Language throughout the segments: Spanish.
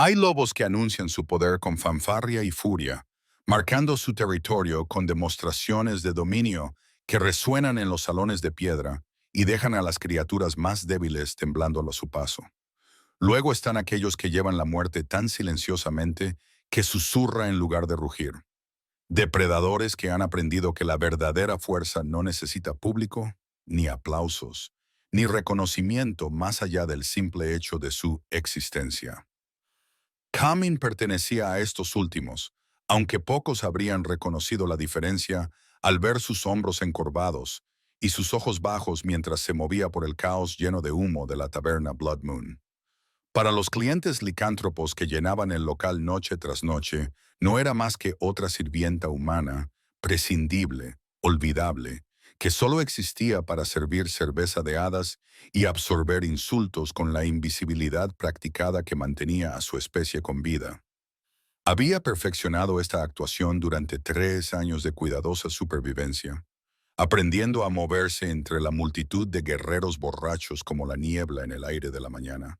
Hay lobos que anuncian su poder con fanfarria y furia, marcando su territorio con demostraciones de dominio que resuenan en los salones de piedra y dejan a las criaturas más débiles temblando a su paso. Luego están aquellos que llevan la muerte tan silenciosamente que susurra en lugar de rugir. Depredadores que han aprendido que la verdadera fuerza no necesita público, ni aplausos, ni reconocimiento más allá del simple hecho de su existencia. Camin pertenecía a estos últimos, aunque pocos habrían reconocido la diferencia al ver sus hombros encorvados y sus ojos bajos mientras se movía por el caos lleno de humo de la taberna Blood Moon. Para los clientes licántropos que llenaban el local noche tras noche, no era más que otra sirvienta humana, prescindible, olvidable, que solo existía para servir cerveza de hadas y absorber insultos con la invisibilidad practicada que mantenía a su especie con vida. Había perfeccionado esta actuación durante 3 años de cuidadosa supervivencia, aprendiendo a moverse entre la multitud de guerreros borrachos como la niebla en el aire de la mañana.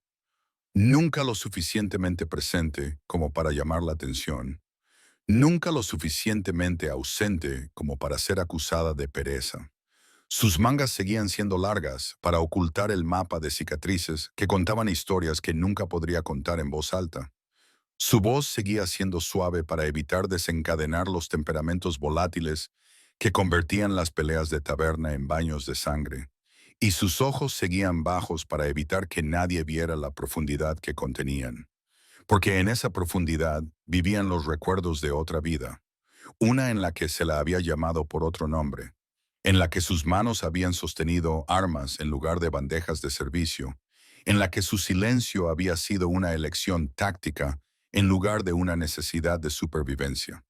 Nunca lo suficientemente presente como para llamar la atención, nunca lo suficientemente ausente como para ser acusada de pereza. Sus mangas seguían siendo largas para ocultar el mapa de cicatrices que contaban historias que nunca podría contar en voz alta. Su voz seguía siendo suave para evitar desencadenar los temperamentos volátiles que convertían las peleas de taberna en baños de sangre, y sus ojos seguían bajos para evitar que nadie viera la profundidad que contenían. Porque en esa profundidad vivían los recuerdos de otra vida, una en la que se la había llamado por otro nombre, en la que sus manos habían sostenido armas en lugar de bandejas de servicio, en la que su silencio había sido una elección táctica en lugar de una necesidad de supervivencia.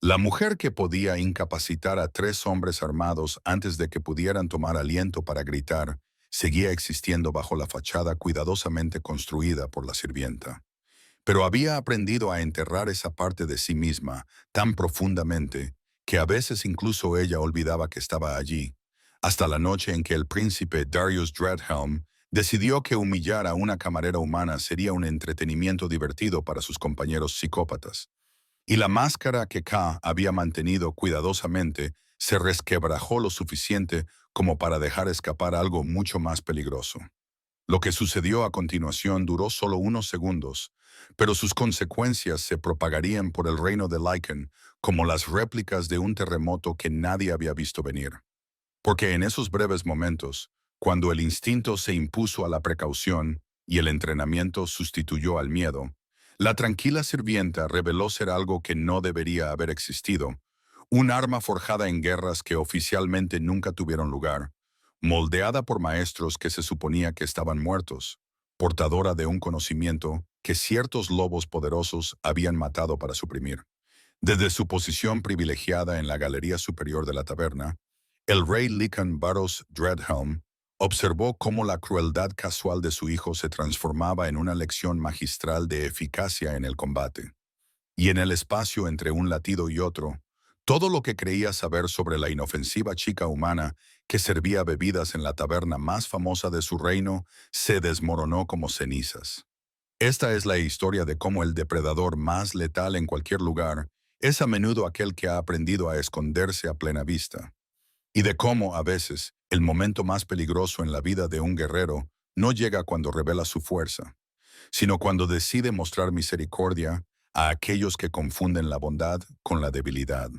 La mujer que podía incapacitar a 3 hombres armados antes de que pudieran tomar aliento para gritar, seguía existiendo bajo la fachada cuidadosamente construida por la sirvienta. Pero había aprendido a enterrar esa parte de sí misma tan profundamente que a veces incluso ella olvidaba que estaba allí, hasta la noche en que el príncipe Darius Dreadhelm decidió que humillar a una camarera humana sería un entretenimiento divertido para sus compañeros psicópatas. Y la máscara que K había mantenido cuidadosamente se resquebrajó lo suficiente como para dejar escapar algo mucho más peligroso. Lo que sucedió a continuación duró solo unos segundos, pero sus consecuencias se propagarían por el reino de Lycan como las réplicas de un terremoto que nadie había visto venir. Porque en esos breves momentos, cuando el instinto se impuso a la precaución y el entrenamiento sustituyó al miedo, la tranquila sirvienta reveló ser algo que no debería haber existido, un arma forjada en guerras que oficialmente nunca tuvieron lugar, moldeada por maestros que se suponía que estaban muertos, portadora de un conocimiento que ciertos lobos poderosos habían matado para suprimir. Desde su posición privilegiada en la galería superior de la taberna, el rey Lycan Baros Dreadhelm observó cómo la crueldad casual de su hijo se transformaba en una lección magistral de eficacia en el combate. Y en el espacio entre un latido y otro, todo lo que creía saber sobre la inofensiva chica humana que servía bebidas en la taberna más famosa de su reino se desmoronó como cenizas. Esta es la historia de cómo el depredador más letal en cualquier lugar es a menudo aquel que ha aprendido a esconderse a plena vista, y de cómo, a veces, el momento más peligroso en la vida de un guerrero no llega cuando revela su fuerza, sino cuando decide mostrar misericordia a aquellos que confunden la bondad con la debilidad.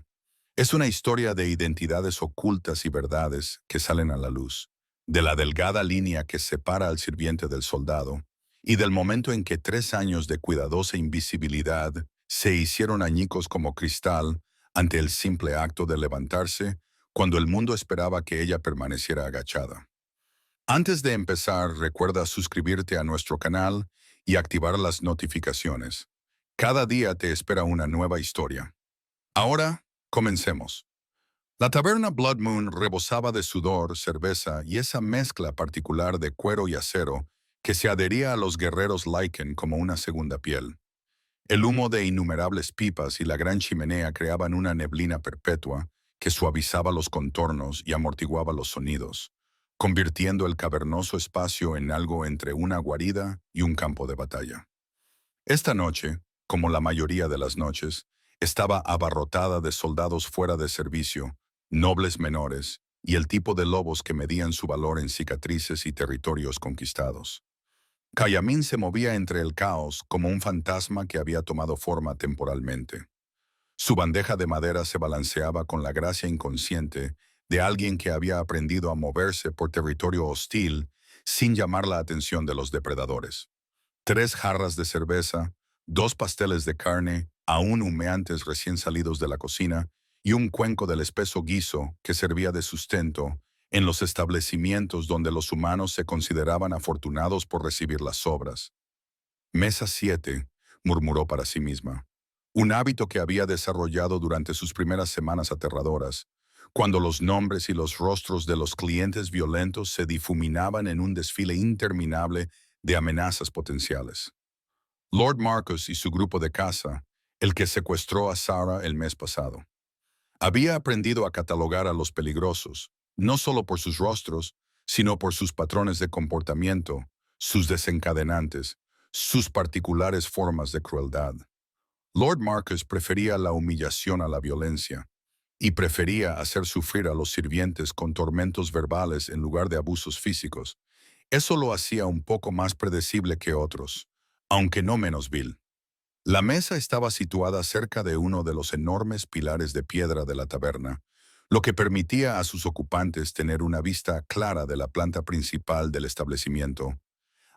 Es una historia de identidades ocultas y verdades que salen a la luz, de la delgada línea que separa al sirviente del soldado, y del momento en que 3 años de cuidadosa invisibilidad se hicieron añicos como cristal ante el simple acto de levantarse cuando el mundo esperaba que ella permaneciera agachada. Antes de empezar, recuerda suscribirte a nuestro canal y activar las notificaciones. Cada día te espera una nueva historia. Ahora, comencemos. La taberna Blood Moon rebosaba de sudor, cerveza y esa mezcla particular de cuero y acero que se adhería a los guerreros Lycan como una segunda piel. El humo de innumerables pipas y la gran chimenea creaban una neblina perpetua que suavizaba los contornos y amortiguaba los sonidos, convirtiendo el cavernoso espacio en algo entre una guarida y un campo de batalla. Esta noche, como la mayoría de las noches, estaba abarrotada de soldados fuera de servicio, nobles menores, y el tipo de lobos que medían su valor en cicatrices y territorios conquistados. Kayamín se movía entre el caos como un fantasma que había tomado forma temporalmente. Su bandeja de madera se balanceaba con la gracia inconsciente de alguien que había aprendido a moverse por territorio hostil sin llamar la atención de los depredadores. 3 jarras de cerveza, 2 pasteles de carne, aún humeantes recién salidos de la cocina, y un cuenco del espeso guiso que servía de sustento en los establecimientos donde los humanos se consideraban afortunados por recibir las sobras. Mesa 7, murmuró para sí misma. Un hábito que había desarrollado durante sus primeras semanas aterradoras, cuando los nombres y los rostros de los clientes violentos se difuminaban en un desfile interminable de amenazas potenciales. Lord Marcus y su grupo de caza, el que secuestró a Sarah el mes pasado. Había aprendido a catalogar a los peligrosos, no solo por sus rostros, sino por sus patrones de comportamiento, sus desencadenantes, sus particulares formas de crueldad. Lord Marcus prefería la humillación a la violencia, y prefería hacer sufrir a los sirvientes con tormentos verbales en lugar de abusos físicos. Eso lo hacía un poco más predecible que otros, aunque no menos vil. La mesa estaba situada cerca de uno de los enormes pilares de piedra de la taberna, lo que permitía a sus ocupantes tener una vista clara de la planta principal del establecimiento,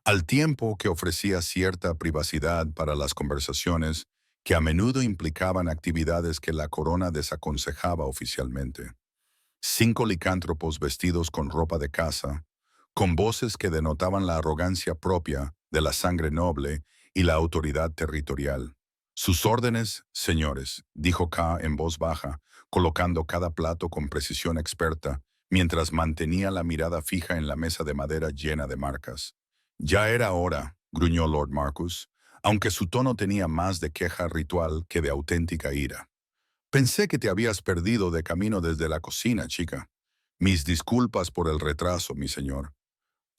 al tiempo que ofrecía cierta privacidad para las conversaciones que a menudo implicaban actividades que la corona desaconsejaba oficialmente. 5 licántropos vestidos con ropa de caza, con voces que denotaban la arrogancia propia de la sangre noble y la autoridad territorial. Sus órdenes, señores, dijo K en voz baja, colocando cada plato con precisión experta, mientras mantenía la mirada fija en la mesa de madera llena de marcas. Ya era hora, gruñó Lord Marcus, aunque su tono tenía más de queja ritual que de auténtica ira. Pensé que te habías perdido de camino desde la cocina, chica. Mis disculpas por el retraso, mi señor.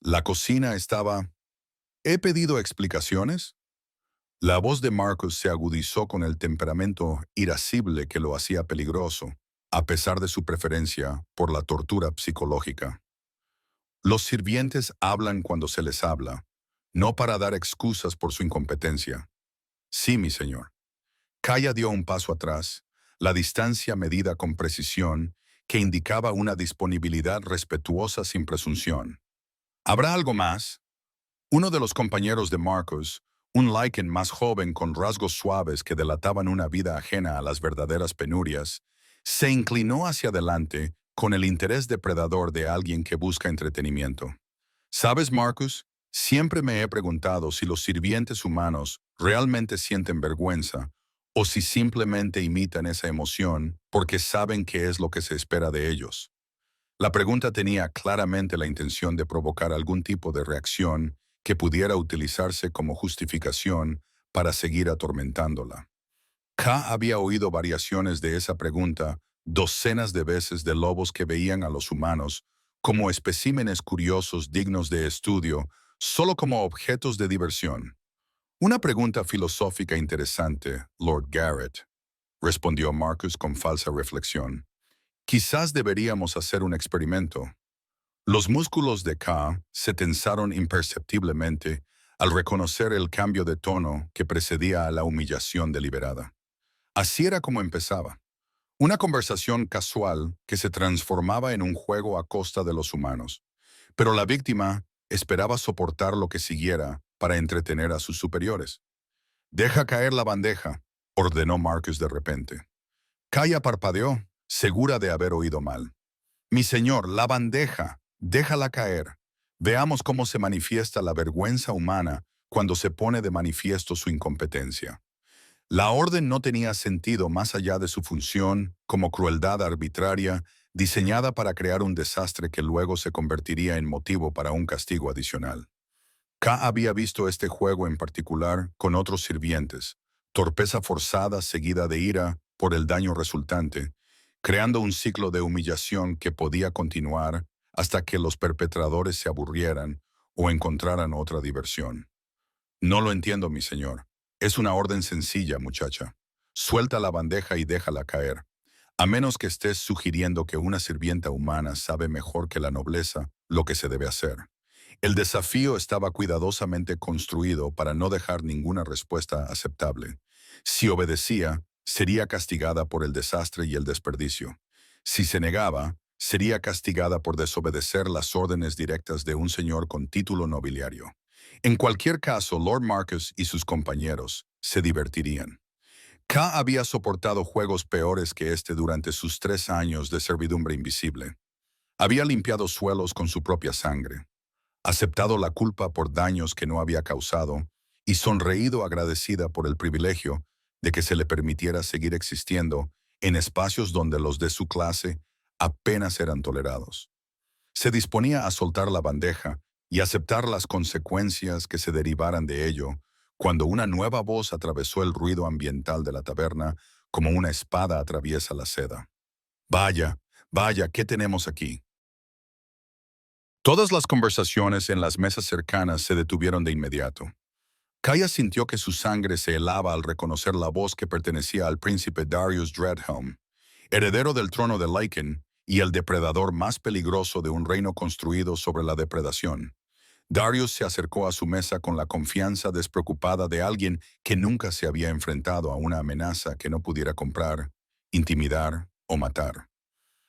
La cocina estaba... ¿He pedido explicaciones? La voz de Marcus se agudizó con el temperamento irascible que lo hacía peligroso, a pesar de su preferencia por la tortura psicológica. Los sirvientes hablan cuando se les habla, no para dar excusas por su incompetencia. Sí, mi señor. Kaya dio un paso atrás, la distancia medida con precisión, que indicaba una disponibilidad respetuosa sin presunción. ¿Habrá algo más? Uno de los compañeros de Marcus, un Lycan más joven con rasgos suaves que delataban una vida ajena a las verdaderas penurias, se inclinó hacia adelante con el interés depredador de alguien que busca entretenimiento. ¿Sabes, Marcus? Siempre me he preguntado si los sirvientes humanos realmente sienten vergüenza o si simplemente imitan esa emoción porque saben qué es lo que se espera de ellos. La pregunta tenía claramente la intención de provocar algún tipo de reacción que pudiera utilizarse como justificación para seguir atormentándola. K había oído variaciones de esa pregunta docenas de veces de lobos que veían a los humanos como especímenes curiosos dignos de estudio, solo como objetos de diversión. Una pregunta filosófica interesante, Lord Garrett, respondió Marcus con falsa reflexión. Quizás deberíamos hacer un experimento. Los músculos de K se tensaron imperceptiblemente al reconocer el cambio de tono que precedía a la humillación deliberada. Así era como empezaba. Una conversación casual que se transformaba en un juego a costa de los humanos. Pero la víctima esperaba soportar lo que siguiera para entretener a sus superiores. «Deja caer la bandeja», ordenó Marcus de repente. Kaya parpadeó, segura de haber oído mal. «Mi señor, la bandeja, déjala caer. Veamos cómo se manifiesta la vergüenza humana cuando se pone de manifiesto su incompetencia». La orden no tenía sentido más allá de su función como crueldad arbitraria diseñada para crear un desastre que luego se convertiría en motivo para un castigo adicional. K había visto este juego en particular con otros sirvientes, torpeza forzada seguida de ira por el daño resultante, creando un ciclo de humillación que podía continuar hasta que los perpetradores se aburrieran o encontraran otra diversión. «No lo entiendo, mi señor». Es una orden sencilla, muchacha. Suelta la bandeja y déjala caer. A menos que estés sugiriendo que una sirvienta humana sabe mejor que la nobleza lo que se debe hacer. El desafío estaba cuidadosamente construido para no dejar ninguna respuesta aceptable. Si obedecía, sería castigada por el desastre y el desperdicio. Si se negaba, sería castigada por desobedecer las órdenes directas de un señor con título nobiliario. En cualquier caso, Lord Marcus y sus compañeros se divertirían. K había soportado juegos peores que este durante sus 3 años de servidumbre invisible. Había limpiado suelos con su propia sangre, aceptado la culpa por daños que no había causado y sonreído agradecida por el privilegio de que se le permitiera seguir existiendo en espacios donde los de su clase apenas eran tolerados. Se disponía a soltar la bandeja y aceptar las consecuencias que se derivaran de ello cuando una nueva voz atravesó el ruido ambiental de la taberna como una espada atraviesa la seda. Vaya, vaya, ¿qué tenemos aquí? Todas las conversaciones en las mesas cercanas se detuvieron de inmediato. Kaya sintió que su sangre se helaba al reconocer la voz que pertenecía al príncipe Darius Dreadhelm, heredero del trono de Lycan y el depredador más peligroso de un reino construido sobre la depredación. Darius se acercó a su mesa con la confianza despreocupada de alguien que nunca se había enfrentado a una amenaza que no pudiera comprar, intimidar o matar.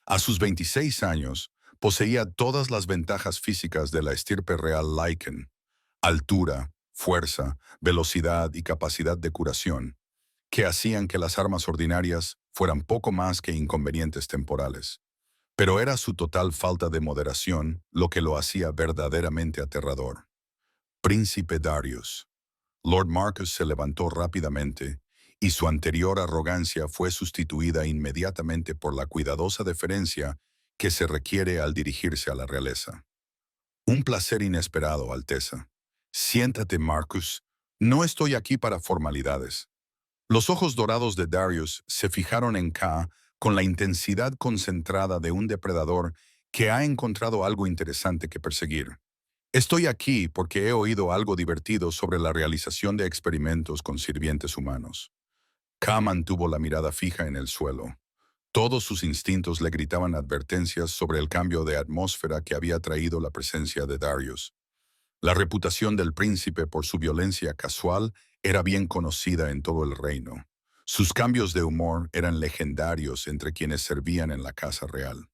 A sus 26 años, poseía todas las ventajas físicas de la estirpe real Lycan: altura, fuerza, velocidad y capacidad de curación, que hacían que las armas ordinarias fueran poco más que inconvenientes temporales. Pero era su total falta de moderación lo que lo hacía verdaderamente aterrador. Príncipe Darius. Lord Marcus se levantó rápidamente, y su anterior arrogancia fue sustituida inmediatamente por la cuidadosa deferencia que se requiere al dirigirse a la realeza. Un placer inesperado, Alteza. Siéntate, Marcus. No estoy aquí para formalidades. Los ojos dorados de Darius se fijaron en K con la intensidad concentrada de un depredador que ha encontrado algo interesante que perseguir. Estoy aquí porque he oído algo divertido sobre la realización de experimentos con sirvientes humanos. K mantuvo la mirada fija en el suelo. Todos sus instintos le gritaban advertencias sobre el cambio de atmósfera que había traído la presencia de Darius. La reputación del príncipe por su violencia casual era bien conocida en todo el reino. Sus cambios de humor eran legendarios entre quienes servían en la casa real.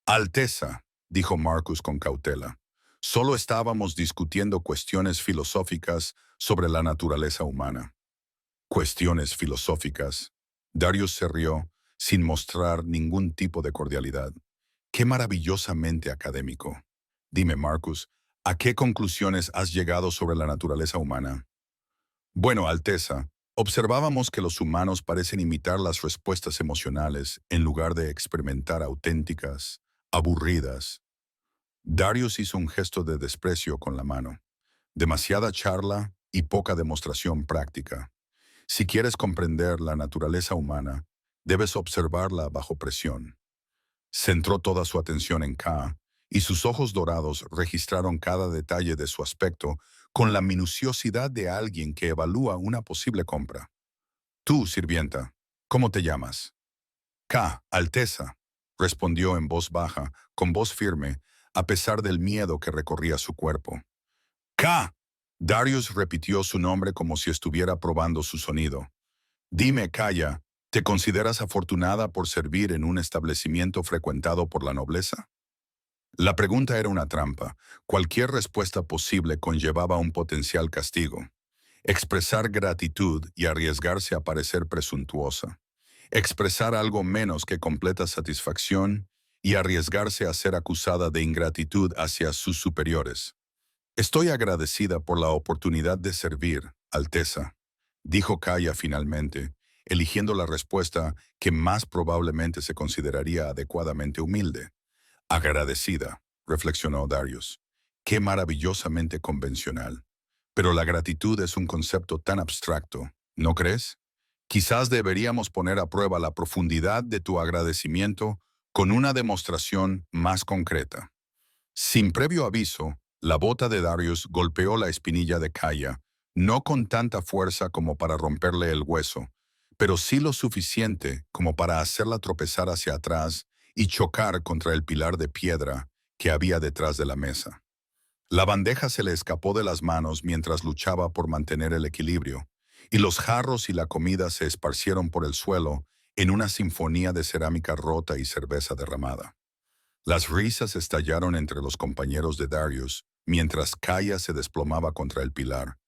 Alteza, dijo Marcus con cautela, solo estábamos discutiendo cuestiones filosóficas sobre la naturaleza humana. Cuestiones filosóficas. Darius se rió, sin mostrar ningún tipo de cordialidad. Qué maravillosamente académico. Dime, Marcus, ¿a qué conclusiones has llegado sobre la naturaleza humana? Bueno, Alteza, observábamos que los humanos parecen imitar las respuestas emocionales en lugar de experimentar auténticas, aburridas. Darius hizo un gesto de desprecio con la mano. Demasiada charla y poca demostración práctica. Si quieres comprender la naturaleza humana, debes observarla bajo presión. Centró toda su atención en K, y sus ojos dorados registraron cada detalle de su aspecto con la minuciosidad de alguien que evalúa una posible compra. Tú, sirvienta, ¿cómo te llamas? K, Alteza, respondió en voz baja, con voz firme, a pesar del miedo que recorría su cuerpo. K. Darius repitió su nombre como si estuviera probando su sonido. Dime, Kaya, ¿te consideras afortunada por servir en un establecimiento frecuentado por la nobleza? La pregunta era una trampa. Cualquier respuesta posible conllevaba un potencial castigo. Expresar gratitud y arriesgarse a parecer presuntuosa. Expresar algo menos que completa satisfacción y arriesgarse a ser acusada de ingratitud hacia sus superiores. Estoy agradecida por la oportunidad de servir, Alteza, dijo Kaya finalmente, eligiendo la respuesta que más probablemente se consideraría adecuadamente humilde. Agradecida, reflexionó Darius. Qué maravillosamente convencional. Pero la gratitud es un concepto tan abstracto, ¿no crees? Quizás deberíamos poner a prueba la profundidad de tu agradecimiento con una demostración más concreta. Sin previo aviso, la bota de Darius golpeó la espinilla de Kaya, no con tanta fuerza como para romperle el hueso, pero sí lo suficiente como para hacerla tropezar hacia atrás y chocar contra el pilar de piedra que había detrás de la mesa. La bandeja se le escapó de las manos mientras luchaba por mantener el equilibrio, y los jarros y la comida se esparcieron por el suelo en una sinfonía de cerámica rota y cerveza derramada. Las risas estallaron entre los compañeros de Darius mientras Kaya se desplomaba contra el pilar,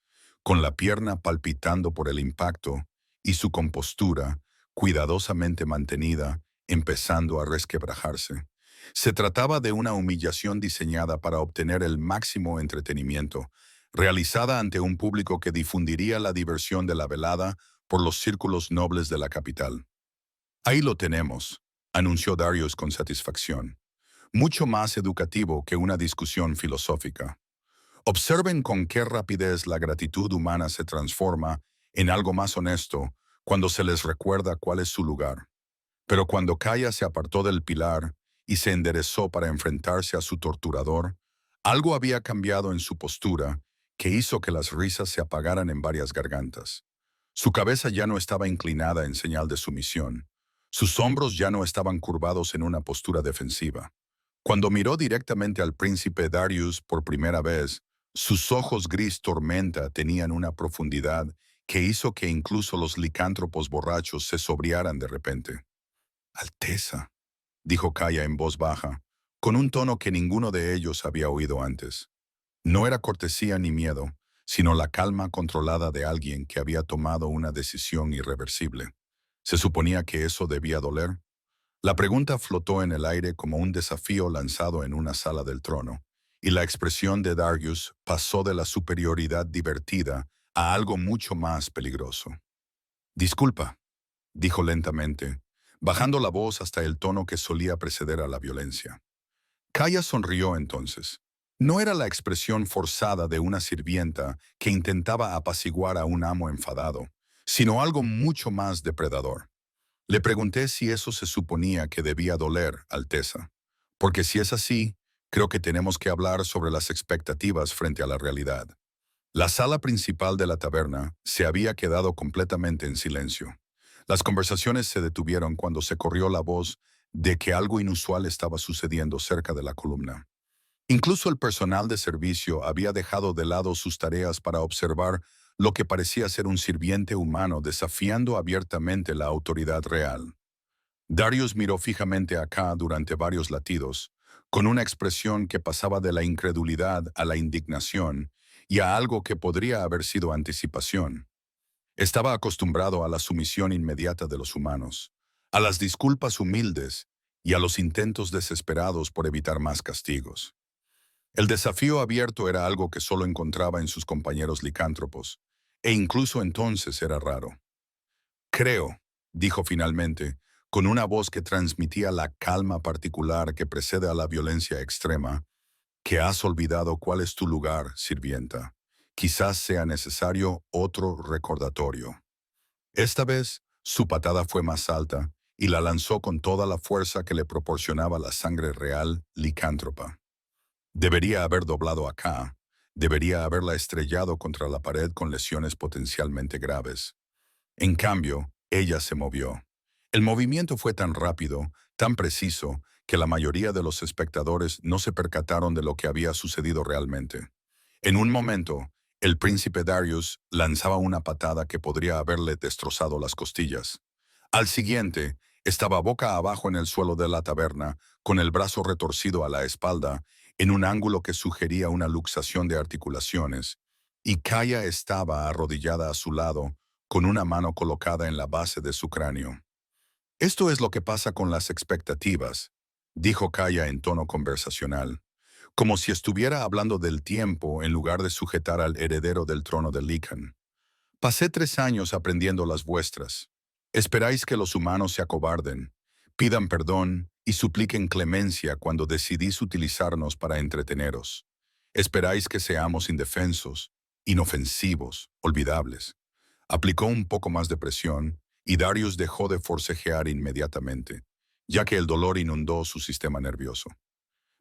con la pierna palpitando por el impacto y su compostura, cuidadosamente mantenida, empezando a resquebrajarse. Se trataba de una humillación diseñada para obtener el máximo entretenimiento, realizada ante un público que difundiría la diversión de la velada por los círculos nobles de la capital. Ahí lo tenemos, anunció Darius con satisfacción. Mucho más educativo que una discusión filosófica. Observen con qué rapidez la gratitud humana se transforma en algo más honesto cuando se les recuerda cuál es su lugar. Pero cuando Kaya se apartó del pilar y se enderezó para enfrentarse a su torturador, algo había cambiado en su postura que hizo que las risas se apagaran en varias gargantas. Su cabeza ya no estaba inclinada en señal de sumisión. Sus hombros ya no estaban curvados en una postura defensiva. Cuando miró directamente al príncipe Darius por primera vez, sus ojos gris tormenta tenían una profundidad que hizo que incluso los licántropos borrachos se sobriaran de repente. Alteza, dijo Kaya en voz baja, con un tono que ninguno de ellos había oído antes. No era cortesía ni miedo, sino la calma controlada de alguien que había tomado una decisión irreversible. ¿Se suponía que eso debía doler? La pregunta flotó en el aire como un desafío lanzado en una sala del trono, y la expresión de Darius pasó de la superioridad divertida a algo mucho más peligroso. Disculpa, dijo lentamente, bajando la voz hasta el tono que solía preceder a la violencia. Kaya sonrió entonces. No era la expresión forzada de una sirvienta que intentaba apaciguar a un amo enfadado, sino algo mucho más depredador. Le pregunté si eso se suponía que debía doler, Alteza, porque si es así, creo que tenemos que hablar sobre las expectativas frente a la realidad. La sala principal de la taberna se había quedado completamente en silencio. Las conversaciones se detuvieron cuando se corrió la voz de que algo inusual estaba sucediendo cerca de la columna. Incluso el personal de servicio había dejado de lado sus tareas para observar lo que parecía ser un sirviente humano desafiando abiertamente la autoridad real. Darius miró fijamente a K durante varios latidos, con una expresión que pasaba de la incredulidad a la indignación y a algo que podría haber sido anticipación. Estaba acostumbrado a la sumisión inmediata de los humanos, a las disculpas humildes y a los intentos desesperados por evitar más castigos. El desafío abierto era algo que solo encontraba en sus compañeros licántropos, e incluso entonces era raro. Creo, dijo finalmente, con una voz que transmitía la calma particular que precede a la violencia extrema, que has olvidado cuál es tu lugar, sirvienta. Quizás sea necesario otro recordatorio. Esta vez, su patada fue más alta y la lanzó con toda la fuerza que le proporcionaba la sangre real licántropa. Debería haber doblado acá, debería haberla estrellado contra la pared con lesiones potencialmente graves. En cambio, ella se movió. El movimiento fue tan rápido, tan preciso, que la mayoría de los espectadores no se percataron de lo que había sucedido realmente. En un momento, el príncipe Darius lanzaba una patada que podría haberle destrozado las costillas. Al siguiente, estaba boca abajo en el suelo de la taberna, con el brazo retorcido a la espalda, en un ángulo que sugería una luxación de articulaciones, y Kaya estaba arrodillada a su lado, con una mano colocada en la base de su cráneo. Esto es lo que pasa con las expectativas, dijo Kaya en tono conversacional, como si estuviera hablando del tiempo en lugar de sujetar al heredero del trono de Lycan. Pasé 3 años aprendiendo las vuestras. Esperáis que los humanos se acobarden, pidan perdón y supliquen clemencia cuando decidís utilizarnos para entreteneros. Esperáis que seamos indefensos, inofensivos, olvidables. Aplicó un poco más de presión y Darius dejó de forcejear inmediatamente, ya que el dolor inundó su sistema nervioso.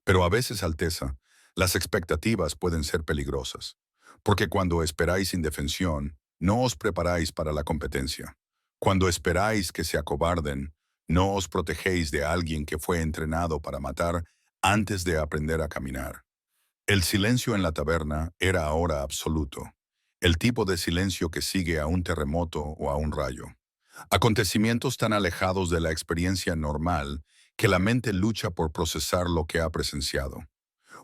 Pero a veces, Alteza, las expectativas pueden ser peligrosas, Porque cuando esperáis indefensión, no os preparáis para la competencia. Cuando esperáis que se acobarden, no os protegéis de alguien que fue entrenado para matar antes de aprender a caminar. El silencio en la taberna era ahora absoluto, el tipo de silencio que sigue a un terremoto o a un rayo. Acontecimientos tan alejados de la experiencia normal que la mente lucha por procesar lo que ha presenciado.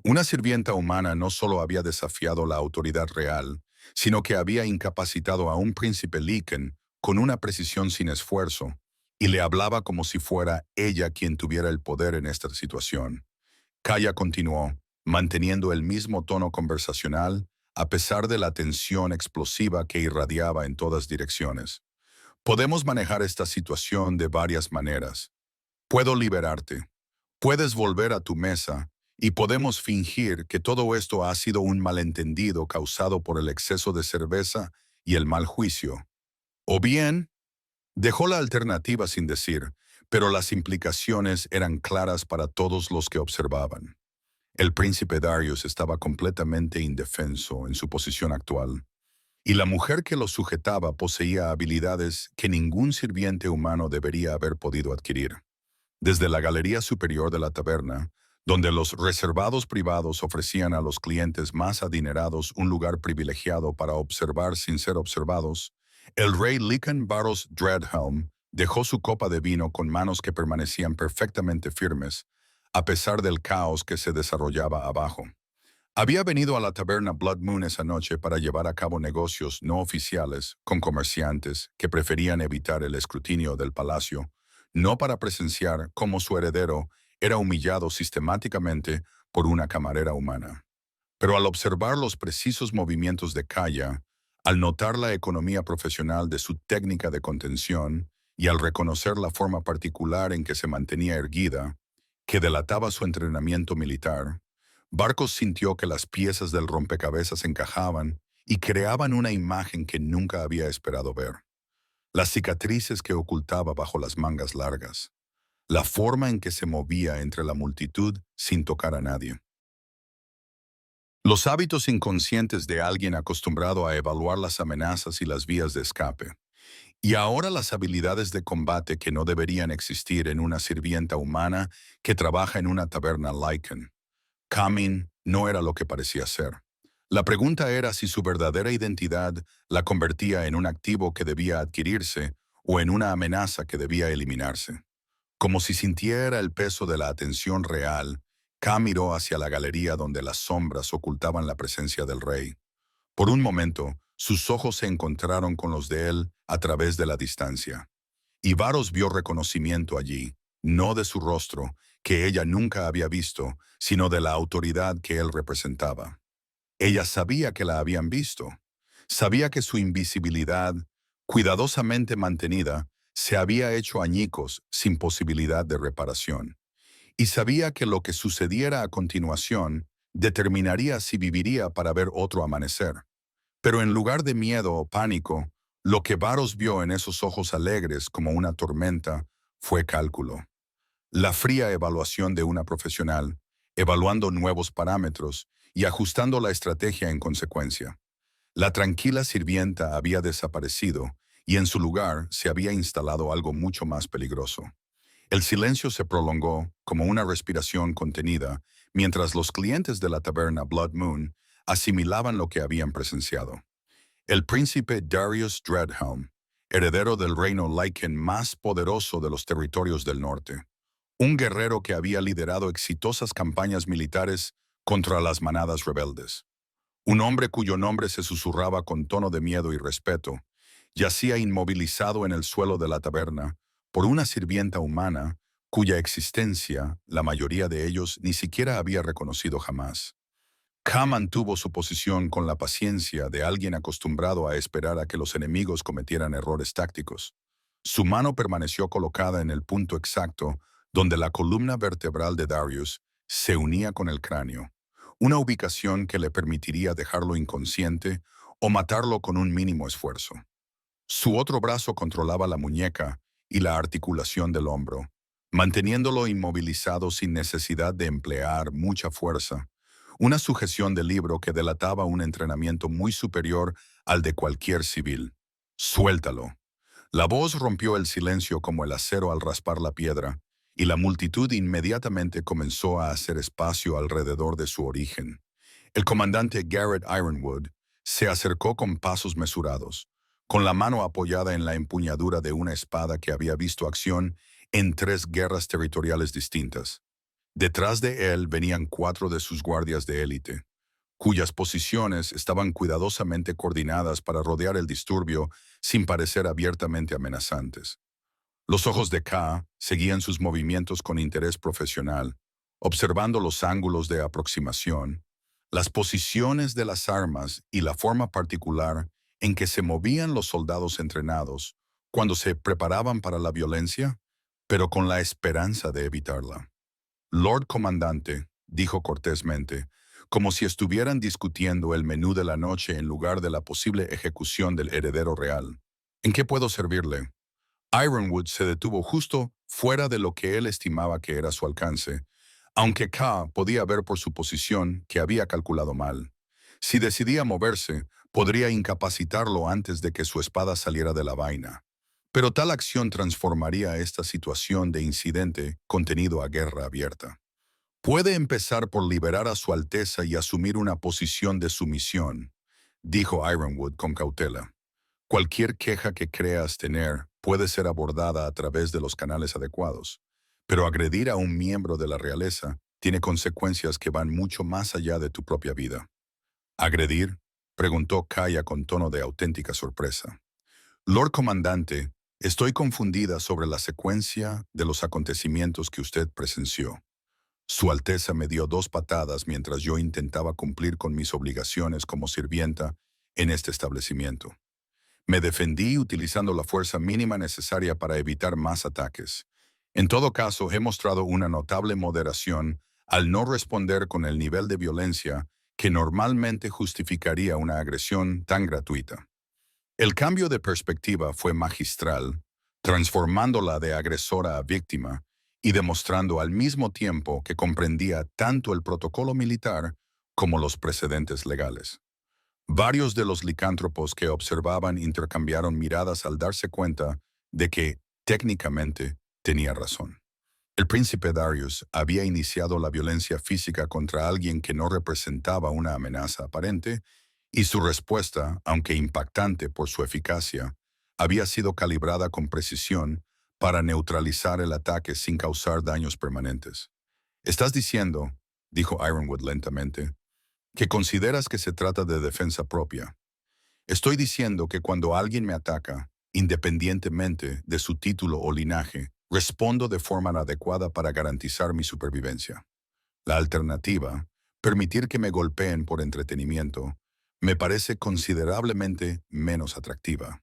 Una sirvienta humana no solo había desafiado la autoridad real, sino que había incapacitado a un príncipe Lycan con una precisión sin esfuerzo, y le hablaba como si fuera ella quien tuviera el poder en esta situación. Kaya continuó, manteniendo el mismo tono conversacional, a pesar de la tensión explosiva que irradiaba en todas direcciones. Podemos manejar esta situación de varias maneras. Puedo liberarte. Puedes volver a tu mesa y podemos fingir que todo esto ha sido un malentendido causado por el exceso de cerveza y el mal juicio. O bien, dejó la alternativa sin decir, pero las implicaciones eran claras para todos los que observaban. El príncipe Darius estaba completamente indefenso en su posición actual, y la mujer que lo sujetaba poseía habilidades que ningún sirviente humano debería haber podido adquirir. Desde la galería superior de la taberna, donde los reservados privados ofrecían a los clientes más adinerados un lugar privilegiado para observar sin ser observados, el rey Lycan Baros Dreadhelm dejó su copa de vino con manos que permanecían perfectamente firmes, a pesar del caos que se desarrollaba abajo. Había venido a la taberna Blood Moon esa noche para llevar a cabo negocios no oficiales con comerciantes que preferían evitar el escrutinio del palacio, no para presenciar cómo su heredero era humillado sistemáticamente por una camarera humana. Pero al observar los precisos movimientos de Kaya, al notar la economía profesional de su técnica de contención y al reconocer la forma particular en que se mantenía erguida, que delataba su entrenamiento militar, Barcos sintió que las piezas del rompecabezas encajaban y creaban una imagen que nunca había esperado ver. Las cicatrices que ocultaba bajo las mangas largas, la forma en que se movía entre la multitud sin tocar a nadie. Los hábitos inconscientes de alguien acostumbrado a evaluar las amenazas y las vías de escape. Y ahora las habilidades de combate que no deberían existir en una sirvienta humana que trabaja en una taberna Lycan. Camin no era lo que parecía ser. La pregunta era si su verdadera identidad la convertía en un activo que debía adquirirse o en una amenaza que debía eliminarse. Como si sintiera el peso de la atención real, Ka miró hacia la galería donde las sombras ocultaban la presencia del rey. Por un momento, sus ojos se encontraron con los de él a través de la distancia. Y Varos vio reconocimiento allí, no de su rostro, que ella nunca había visto, sino de la autoridad que él representaba. Ella sabía que la habían visto. Sabía que su invisibilidad, cuidadosamente mantenida, se había hecho añicos sin posibilidad de reparación. Y sabía que lo que sucediera a continuación determinaría si viviría para ver otro amanecer. Pero en lugar de miedo o pánico, lo que Varos vio en esos ojos alegres como una tormenta fue cálculo. La fría evaluación de una profesional, evaluando nuevos parámetros y ajustando la estrategia en consecuencia. La tranquila sirvienta había desaparecido y en su lugar se había instalado algo mucho más peligroso. El silencio se prolongó como una respiración contenida mientras los clientes de la taberna Blood Moon asimilaban lo que habían presenciado. El príncipe Darius Dreadhelm, heredero del reino Lycan más poderoso de los territorios del norte. Un guerrero que había liderado exitosas campañas militares contra las manadas rebeldes. Un hombre cuyo nombre se susurraba con tono de miedo y respeto, yacía inmovilizado en el suelo de la taberna por una sirvienta humana cuya existencia la mayoría de ellos ni siquiera había reconocido jamás. Ka mantuvo su posición con la paciencia de alguien acostumbrado a esperar a que los enemigos cometieran errores tácticos. Su mano permaneció colocada en el punto exacto donde la columna vertebral de Darius se unía con el cráneo, una ubicación que le permitiría dejarlo inconsciente o matarlo con un mínimo esfuerzo. Su otro brazo controlaba la muñeca y la articulación del hombro, manteniéndolo inmovilizado sin necesidad de emplear mucha fuerza, una sujeción del libro que delataba un entrenamiento muy superior al de cualquier civil. «Suéltalo». La voz rompió el silencio como el acero al raspar la piedra, y la multitud inmediatamente comenzó a hacer espacio alrededor de su origen. El comandante Garrett Ironwood se acercó con pasos mesurados, con la mano apoyada en la empuñadura de una espada que había visto acción en 3 guerras territoriales distintas. Detrás de él venían 4 de sus guardias de élite, cuyas posiciones estaban cuidadosamente coordinadas para rodear el disturbio sin parecer abiertamente amenazantes. Los ojos de K seguían sus movimientos con interés profesional, observando los ángulos de aproximación, las posiciones de las armas y la forma particular en que se movían los soldados entrenados cuando se preparaban para la violencia, pero con la esperanza de evitarla. «Lord Comandante», dijo cortésmente, como si estuvieran discutiendo el menú de la noche en lugar de la posible ejecución del heredero real. «¿En qué puedo servirle?» Ironwood se detuvo justo fuera de lo que él estimaba que era su alcance, aunque K podía ver por su posición que había calculado mal. Si decidía moverse, podría incapacitarlo antes de que su espada saliera de la vaina. Pero tal acción transformaría esta situación de incidente contenido a guerra abierta. «Puede empezar por liberar a su Alteza y asumir una posición de sumisión», dijo Ironwood con cautela. «Cualquier queja que creas tener puede ser abordada a través de los canales adecuados, pero agredir a un miembro de la realeza tiene consecuencias que van mucho más allá de tu propia vida». «¿Agredir?», preguntó Kaya con tono de auténtica sorpresa. «Lord Comandante, estoy confundida sobre la secuencia de los acontecimientos que usted presenció. Su Alteza me dio 2 patadas mientras yo intentaba cumplir con mis obligaciones como sirvienta en este establecimiento. Me defendí utilizando la fuerza mínima necesaria para evitar más ataques. En todo caso, he mostrado una notable moderación al no responder con el nivel de violencia que normalmente justificaría una agresión tan gratuita». El cambio de perspectiva fue magistral, transformándola de agresora a víctima y demostrando al mismo tiempo que comprendía tanto el protocolo militar como los precedentes legales. Varios de los licántropos que observaban intercambiaron miradas al darse cuenta de que, técnicamente, tenía razón. El príncipe Darius había iniciado la violencia física contra alguien que no representaba una amenaza aparente, y su respuesta, aunque impactante por su eficacia, había sido calibrada con precisión para neutralizar el ataque sin causar daños permanentes. «Estás diciendo», dijo Ironwood lentamente, «que consideras que se trata de defensa propia». «Estoy diciendo que cuando alguien me ataca, independientemente de su título o linaje, respondo de forma adecuada para garantizar mi supervivencia. La alternativa, permitir que me golpeen por entretenimiento, me parece considerablemente menos atractiva».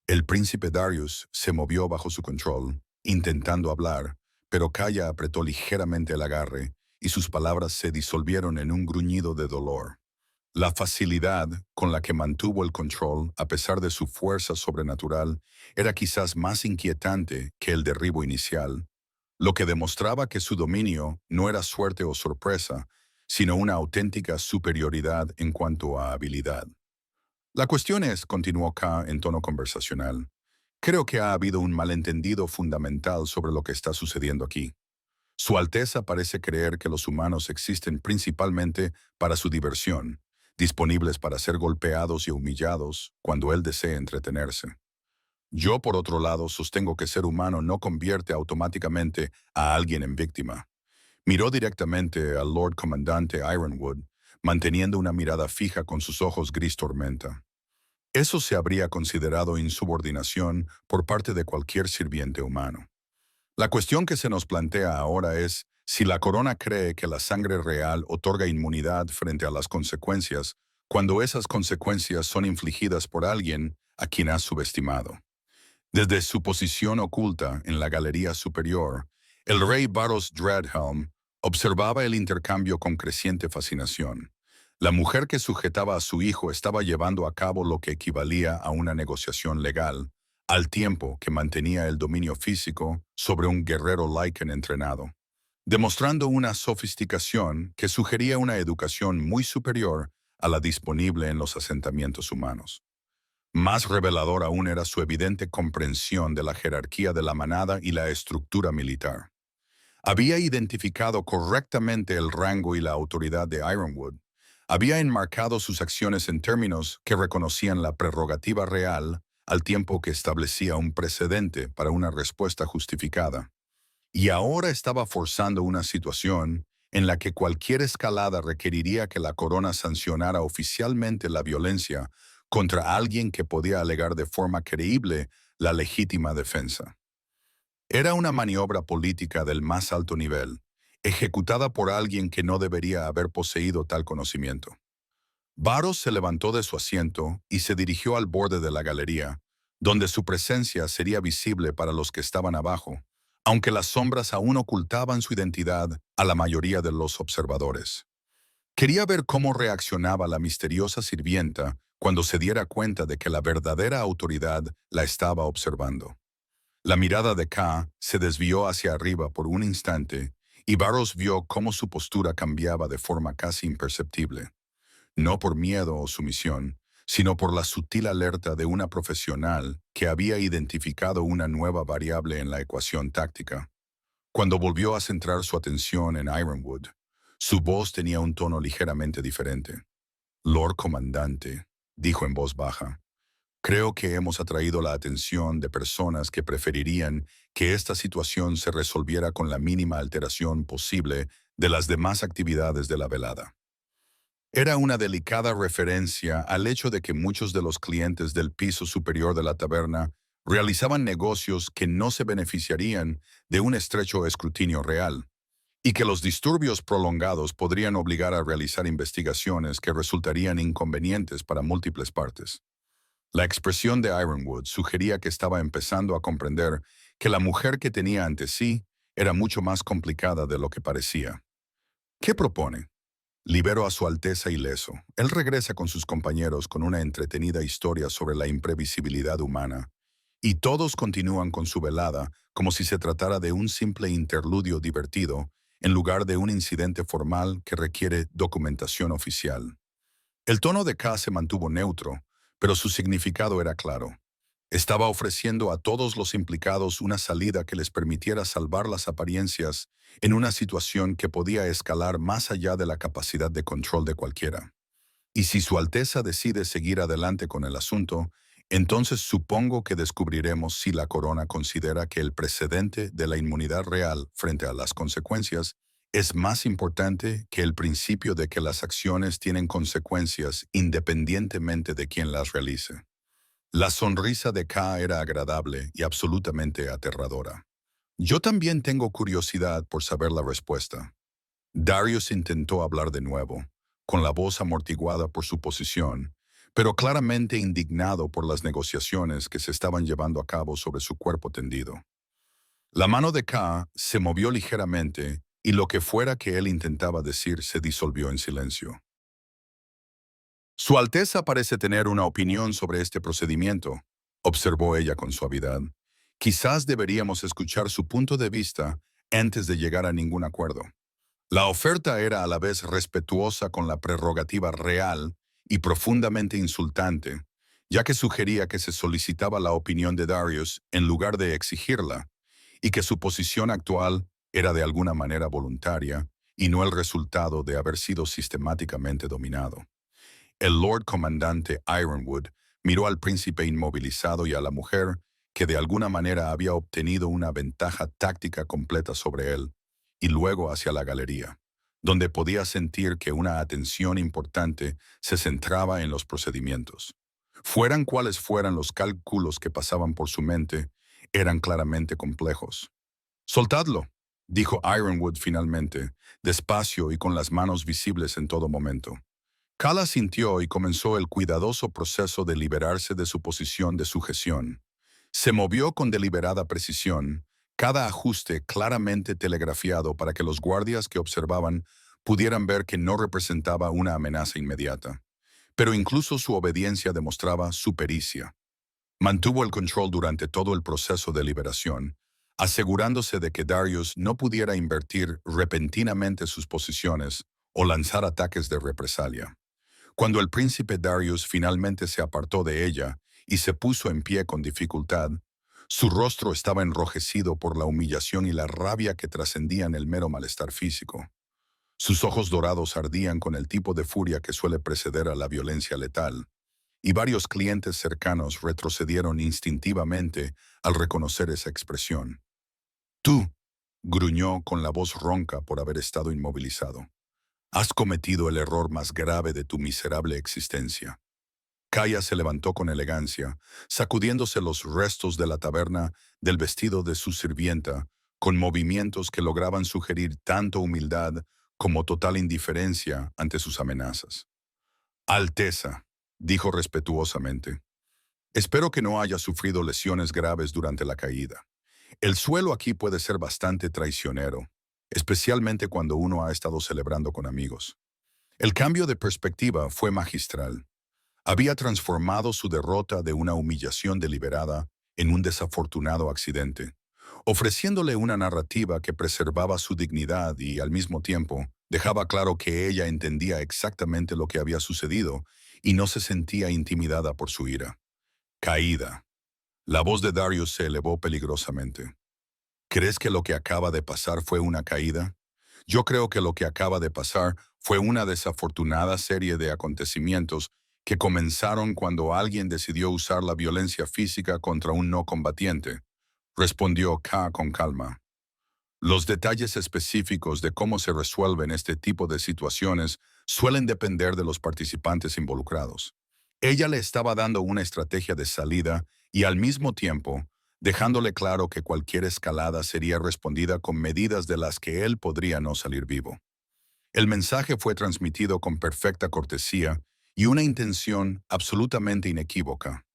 El príncipe Darius se movió bajo su control, intentando hablar, pero Kaya apretó ligeramente el agarre y sus palabras se disolvieron en un gruñido de dolor. La facilidad con la que mantuvo el control, a pesar de su fuerza sobrenatural, era quizás más inquietante que el derribo inicial, lo que demostraba que su dominio no era suerte o sorpresa, sino una auténtica superioridad en cuanto a habilidad. «La cuestión es», continuó K en tono conversacional, «creo que ha habido un malentendido fundamental sobre lo que está sucediendo aquí. Su Alteza parece creer que los humanos existen principalmente para su diversión, disponibles para ser golpeados y humillados cuando él desee entretenerse. Yo, por otro lado, sostengo que ser humano no convierte automáticamente a alguien en víctima». Miró directamente al Lord Comandante Ironwood, manteniendo una mirada fija con sus ojos gris tormenta. Eso se habría considerado insubordinación por parte de cualquier sirviente humano. La cuestión que se nos plantea ahora es si la corona cree que la sangre real otorga inmunidad frente a las consecuencias cuando esas consecuencias son infligidas por alguien a quien ha subestimado. Desde su posición oculta en la galería superior, el rey Baros Dreadhelm observaba el intercambio con creciente fascinación. La mujer que sujetaba a su hijo estaba llevando a cabo lo que equivalía a una negociación legal, al tiempo que mantenía el dominio físico sobre un guerrero Lycan entrenado. demostrando una sofisticación que sugería una educación muy superior a la disponible en los asentamientos humanos. Más revelador aún era su evidente comprensión de la jerarquía de la manada y la estructura militar. Había identificado correctamente el rango y la autoridad de Ironwood. Había enmarcado sus acciones en términos que reconocían la prerrogativa real al tiempo que establecía un precedente para una respuesta justificada. Y ahora estaba forzando una situación en la que cualquier escalada requeriría que la corona sancionara oficialmente la violencia contra alguien que podía alegar de forma creíble la legítima defensa. Era una maniobra política del más alto nivel, ejecutada por alguien que no debería haber poseído tal conocimiento. Varos se levantó de su asiento y se dirigió al borde de la galería, donde su presencia sería visible para los que estaban abajo, aunque las sombras aún ocultaban su identidad a la mayoría de los observadores. Quería ver cómo reaccionaba la misteriosa sirvienta cuando se diera cuenta de que la verdadera autoridad la estaba observando. La mirada de K se desvió hacia arriba por un instante y Barros vio cómo su postura cambiaba de forma casi imperceptible, no por miedo o sumisión, sino por la sutil alerta de una profesional que había identificado una nueva variable en la ecuación táctica. Cuando volvió a centrar su atención en Ironwood, su voz tenía un tono ligeramente diferente. Lord Comandante, dijo en voz baja, creo que hemos atraído la atención de personas que preferirían que esta situación se resolviera con la mínima alteración posible de las demás actividades de la velada. Era una delicada referencia al hecho de que muchos de los clientes del piso superior de la taberna realizaban negocios que no se beneficiarían de un estrecho escrutinio real, y que los disturbios prolongados podrían obligar a realizar investigaciones que resultarían inconvenientes para múltiples partes. La expresión de Ironwood sugería que estaba empezando a comprender que la mujer que tenía ante sí era mucho más complicada de lo que parecía. ¿Qué propone? Libero a Su Alteza ileso. Él regresa con sus compañeros con una entretenida historia sobre la imprevisibilidad humana, y todos continúan con su velada como si se tratara de un simple interludio divertido en lugar de un incidente formal que requiere documentación oficial. El tono de K se mantuvo neutro, pero su significado era claro. Estaba ofreciendo a todos los implicados una salida que les permitiera salvar las apariencias en una situación que podía escalar más allá de la capacidad de control de cualquiera. Y si Su Alteza decide seguir adelante con el asunto, entonces supongo que descubriremos si la corona considera que el precedente de la inmunidad real frente a las consecuencias es más importante que el principio de que las acciones tienen consecuencias independientemente de quien las realice. La sonrisa de K era agradable y absolutamente aterradora. Yo también tengo curiosidad por saber la respuesta. Darius intentó hablar de nuevo, con la voz amortiguada por su posición, pero claramente indignado por las negociaciones que se estaban llevando a cabo sobre su cuerpo tendido. La mano de K se movió ligeramente y lo que fuera que él intentaba decir se disolvió en silencio. Su Alteza parece tener una opinión sobre este procedimiento, observó ella con suavidad. Quizás deberíamos escuchar su punto de vista antes de llegar a ningún acuerdo. La oferta era a la vez respetuosa con la prerrogativa real y profundamente insultante, ya que sugería que se solicitaba la opinión de Darius en lugar de exigirla, y que su posición actual era de alguna manera voluntaria y no el resultado de haber sido sistemáticamente dominado. El Lord Comandante Ironwood miró al príncipe inmovilizado y a la mujer que de alguna manera había obtenido una ventaja táctica completa sobre él, y luego hacia la galería, donde podía sentir que una atención importante se centraba en los procedimientos. Fueran cuales fueran los cálculos que pasaban por su mente, eran claramente complejos. «Soltadlo», dijo Ironwood finalmente, despacio y con las manos visibles en todo momento. Kala sintió y comenzó el cuidadoso proceso de liberarse de su posición de sujeción. Se movió con deliberada precisión, cada ajuste claramente telegrafiado para que los guardias que observaban pudieran ver que no representaba una amenaza inmediata. Pero incluso su obediencia demostraba su pericia. Mantuvo el control durante todo el proceso de liberación, asegurándose de que Darius no pudiera invertir repentinamente sus posiciones o lanzar ataques de represalia. Cuando el príncipe Darius finalmente se apartó de ella y se puso en pie con dificultad, su rostro estaba enrojecido por la humillación y la rabia que trascendían el mero malestar físico. Sus ojos dorados ardían con el tipo de furia que suele preceder a la violencia letal, y varios clientes cercanos retrocedieron instintivamente al reconocer esa expresión. Tú, gruñó con la voz ronca por haber estado inmovilizado. Has cometido el error más grave de tu miserable existencia. Kaya se levantó con elegancia, sacudiéndose los restos de la taberna del vestido de su sirvienta, con movimientos que lograban sugerir tanto humildad como total indiferencia ante sus amenazas. Alteza, dijo respetuosamente, espero que no haya sufrido lesiones graves durante la caída. El suelo aquí puede ser bastante traicionero, especialmente cuando uno ha estado celebrando con amigos. El cambio de perspectiva fue magistral. Había transformado su derrota de una humillación deliberada en un desafortunado accidente, ofreciéndole una narrativa que preservaba su dignidad y, al mismo tiempo, dejaba claro que ella entendía exactamente lo que había sucedido y no se sentía intimidada por su ira. Caída. La voz de Darius se elevó peligrosamente. ¿Crees que lo que acaba de pasar fue una caída? Yo creo que lo que acaba de pasar fue una desafortunada serie de acontecimientos que comenzaron cuando alguien decidió usar la violencia física contra un no combatiente, respondió K con calma. Los detalles específicos de cómo se resuelven este tipo de situaciones suelen depender de los participantes involucrados. Ella le estaba dando una estrategia de salida y al mismo tiempo dejándole claro que cualquier escalada sería respondida con medidas de las que él podría no salir vivo. El mensaje fue transmitido con perfecta cortesía y una intención absolutamente inequívoca.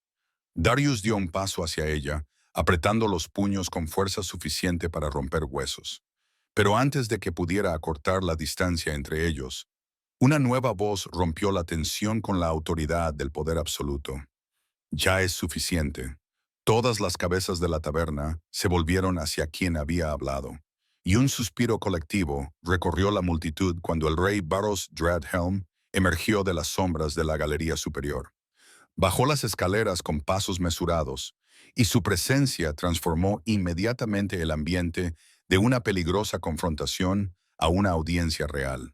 Darius dio un paso hacia ella, apretando los puños con fuerza suficiente para romper huesos. Pero antes de que pudiera acortar la distancia entre ellos, una nueva voz rompió la tensión con la autoridad del poder absoluto. Ya es suficiente. Todas las cabezas de la taberna se volvieron hacia quien había hablado, y un suspiro colectivo recorrió la multitud cuando el rey Baros Dreadhelm emergió de las sombras de la galería superior. Bajó las escaleras con pasos mesurados, y su presencia transformó inmediatamente el ambiente de una peligrosa confrontación a una audiencia real.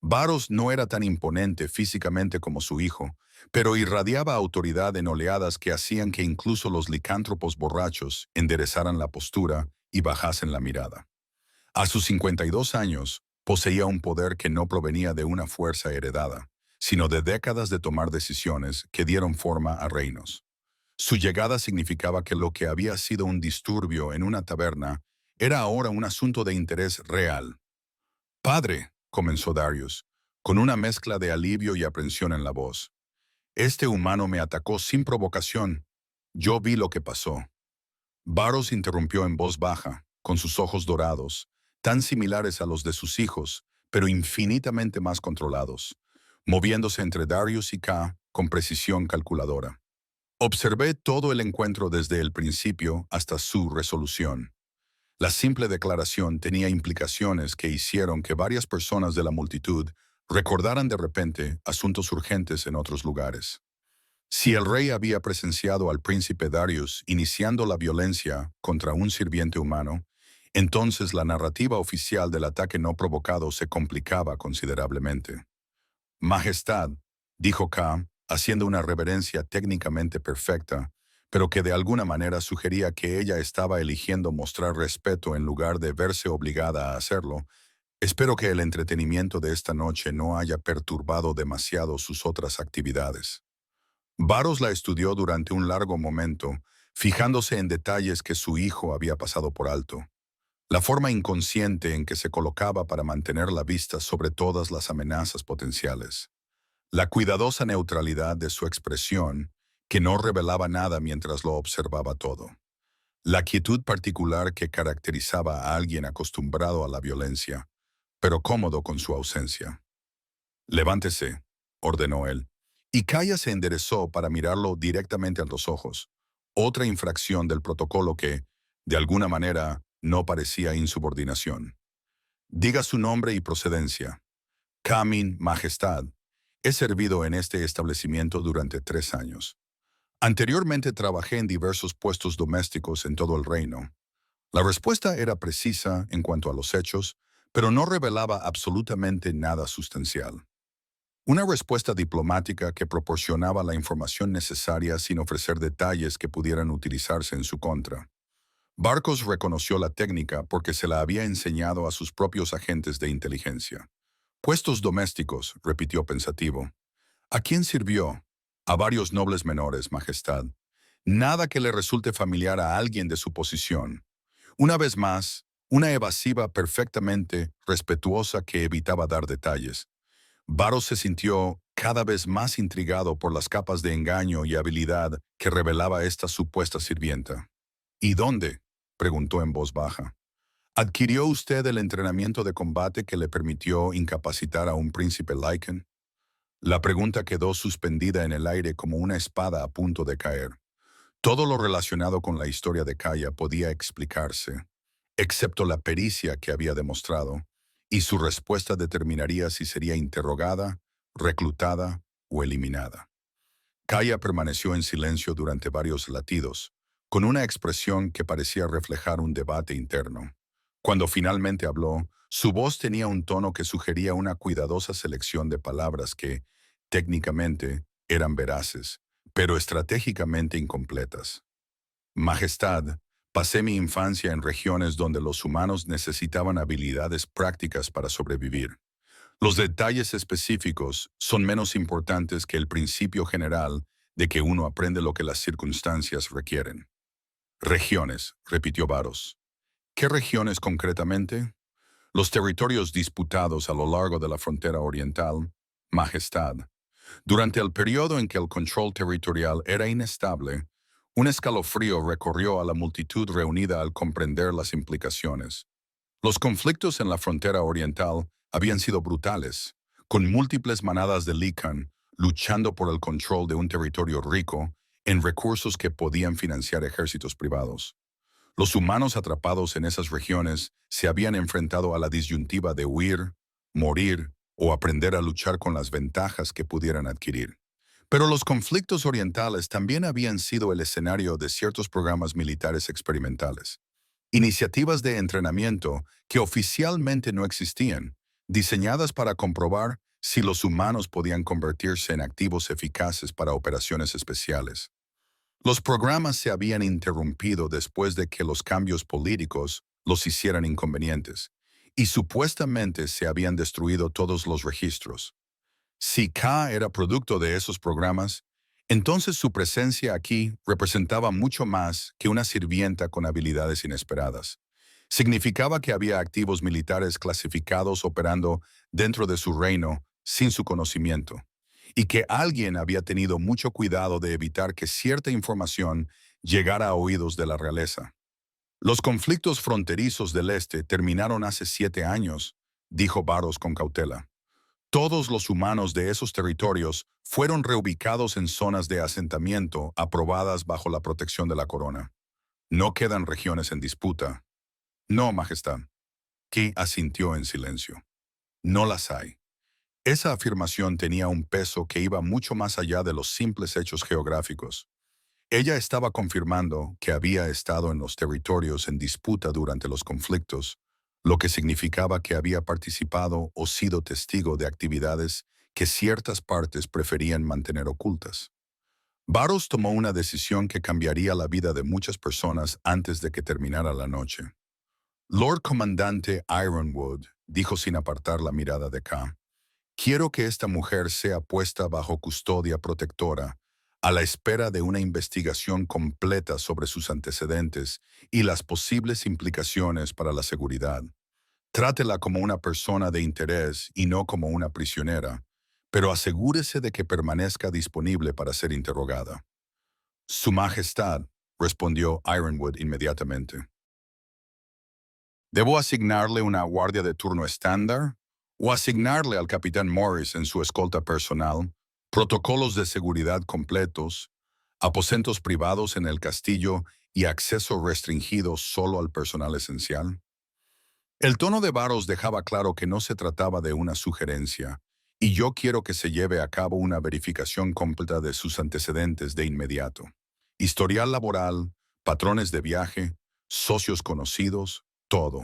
Baros no era tan imponente físicamente como su hijo, pero irradiaba autoridad en oleadas que hacían que incluso los licántropos borrachos enderezaran la postura y bajasen la mirada. A sus 52 años, poseía un poder que no provenía de una fuerza heredada, sino de décadas de tomar decisiones que dieron forma a reinos. Su llegada significaba que lo que había sido un disturbio en una taberna era ahora un asunto de interés real. Padre, comenzó Darius, con una mezcla de alivio y aprensión en la voz. Este humano me atacó sin provocación. Yo vi lo que pasó. Baros interrumpió en voz baja, con sus ojos dorados, tan similares a los de sus hijos, pero infinitamente más controlados, moviéndose entre Darius y K con precisión calculadora. Observé todo el encuentro desde el principio hasta su resolución. La simple declaración tenía implicaciones que hicieron que varias personas de la multitud recordaran de repente asuntos urgentes en otros lugares. Si el rey había presenciado al príncipe Darius iniciando la violencia contra un sirviente humano, entonces la narrativa oficial del ataque no provocado se complicaba considerablemente. Majestad, dijo K, haciendo una reverencia técnicamente perfecta, pero que de alguna manera sugería que ella estaba eligiendo mostrar respeto en lugar de verse obligada a hacerlo. Espero que el entretenimiento de esta noche no haya perturbado demasiado sus otras actividades. Baros la estudió durante un largo momento, fijándose en detalles que su hijo había pasado por alto. La forma inconsciente en que se colocaba para mantener la vista sobre todas las amenazas potenciales. La cuidadosa neutralidad de su expresión, que no revelaba nada mientras lo observaba todo. La quietud particular que caracterizaba a alguien acostumbrado a la violencia, pero cómodo con su ausencia. Levántese, ordenó él, y Kaya se enderezó para mirarlo directamente a los ojos, otra infracción del protocolo que, De alguna manera, no parecía insubordinación. Diga su nombre y procedencia. Camin, Majestad. He servido en este establecimiento durante 3 años. Anteriormente trabajé en diversos puestos domésticos en todo el reino. La respuesta era precisa en cuanto a los hechos, pero no revelaba absolutamente nada sustancial. Una respuesta diplomática que proporcionaba la información necesaria sin ofrecer detalles que pudieran utilizarse en su contra. Barcos reconoció la técnica porque se la había enseñado a sus propios agentes de inteligencia. Puestos domésticos, repitió pensativo. ¿A quién sirvió? A varios nobles menores, Majestad. Nada que le resulte familiar a alguien de su posición. Una vez más, una evasiva perfectamente respetuosa que evitaba dar detalles. Varus se sintió cada vez más intrigado por las capas de engaño y habilidad que revelaba esta supuesta sirvienta. ¿Y dónde?, preguntó en voz baja. ¿Adquirió usted el entrenamiento de combate que le permitió incapacitar a un príncipe Lycan? La pregunta quedó suspendida en el aire como una espada a punto de caer. Todo lo relacionado con la historia de Kaya podía explicarse, excepto la pericia que había demostrado, y su respuesta determinaría si sería interrogada, reclutada o eliminada. Kaya permaneció en silencio durante varios latidos, con una expresión que parecía reflejar un debate interno. Cuando finalmente habló, su voz tenía un tono que sugería una cuidadosa selección de palabras que, técnicamente, eran veraces, pero estratégicamente incompletas. Majestad, pasé mi infancia en regiones donde los humanos necesitaban habilidades prácticas para sobrevivir. Los detalles específicos son menos importantes que el principio general de que uno aprende lo que las circunstancias requieren. Regiones, repitió Varus. ¿Qué regiones concretamente? Los territorios disputados a lo largo de la frontera oriental, Majestad. Durante el periodo en que el control territorial era inestable, un escalofrío recorrió a la multitud reunida al comprender las implicaciones. Los conflictos en la frontera oriental habían sido brutales, con múltiples manadas de Lycan luchando por el control de un territorio rico en recursos que podían financiar ejércitos privados. Los humanos atrapados en esas regiones se habían enfrentado a la disyuntiva de huir, morir o aprender a luchar con las ventajas que pudieran adquirir. Pero los conflictos orientales también habían sido el escenario de ciertos programas militares experimentales. Iniciativas de entrenamiento que oficialmente no existían, diseñadas para comprobar si los humanos podían convertirse en activos eficaces para operaciones especiales. Los programas se habían interrumpido después de que los cambios políticos los hicieran inconvenientes, y supuestamente se habían destruido todos los registros. Si K era producto de esos programas, entonces su presencia aquí representaba mucho más que una sirvienta con habilidades inesperadas. Significaba que había activos militares clasificados operando dentro de su reino sin su conocimiento, y que alguien había tenido mucho cuidado de evitar que cierta información llegara a oídos de la realeza. Los conflictos fronterizos del este terminaron hace 7 años, dijo Varus con cautela. Todos los humanos de esos territorios fueron reubicados en zonas de asentamiento aprobadas bajo la protección de la corona. No quedan regiones en disputa. No, Majestad. Ki asintió en silencio. No las hay. Esa afirmación tenía un peso que iba mucho más allá de los simples hechos geográficos. Ella estaba confirmando que había estado en los territorios en disputa durante los conflictos, lo que significaba que había participado o sido testigo de actividades que ciertas partes preferían mantener ocultas. Varus tomó una decisión que cambiaría la vida de muchas personas antes de que terminara la noche. Lord Comandante Ironwood dijo sin apartar la mirada de K. Quiero que esta mujer sea puesta bajo custodia protectora, a la espera de una investigación completa sobre sus antecedentes y las posibles implicaciones para la seguridad. Trátela como una persona de interés y no como una prisionera, pero asegúrese de que permanezca disponible para ser interrogada. Su Majestad, respondió Ironwood inmediatamente. ¿Debo asignarle una guardia de turno estándar o asignarle al capitán Morris en su escolta personal, protocolos de seguridad completos, aposentos privados en el castillo y acceso restringido solo al personal esencial. El tono de Barros dejaba claro que no se trataba de una sugerencia, y yo quiero que se lleve a cabo una verificación completa de sus antecedentes de inmediato. Historial laboral, patrones de viaje, socios conocidos, todo.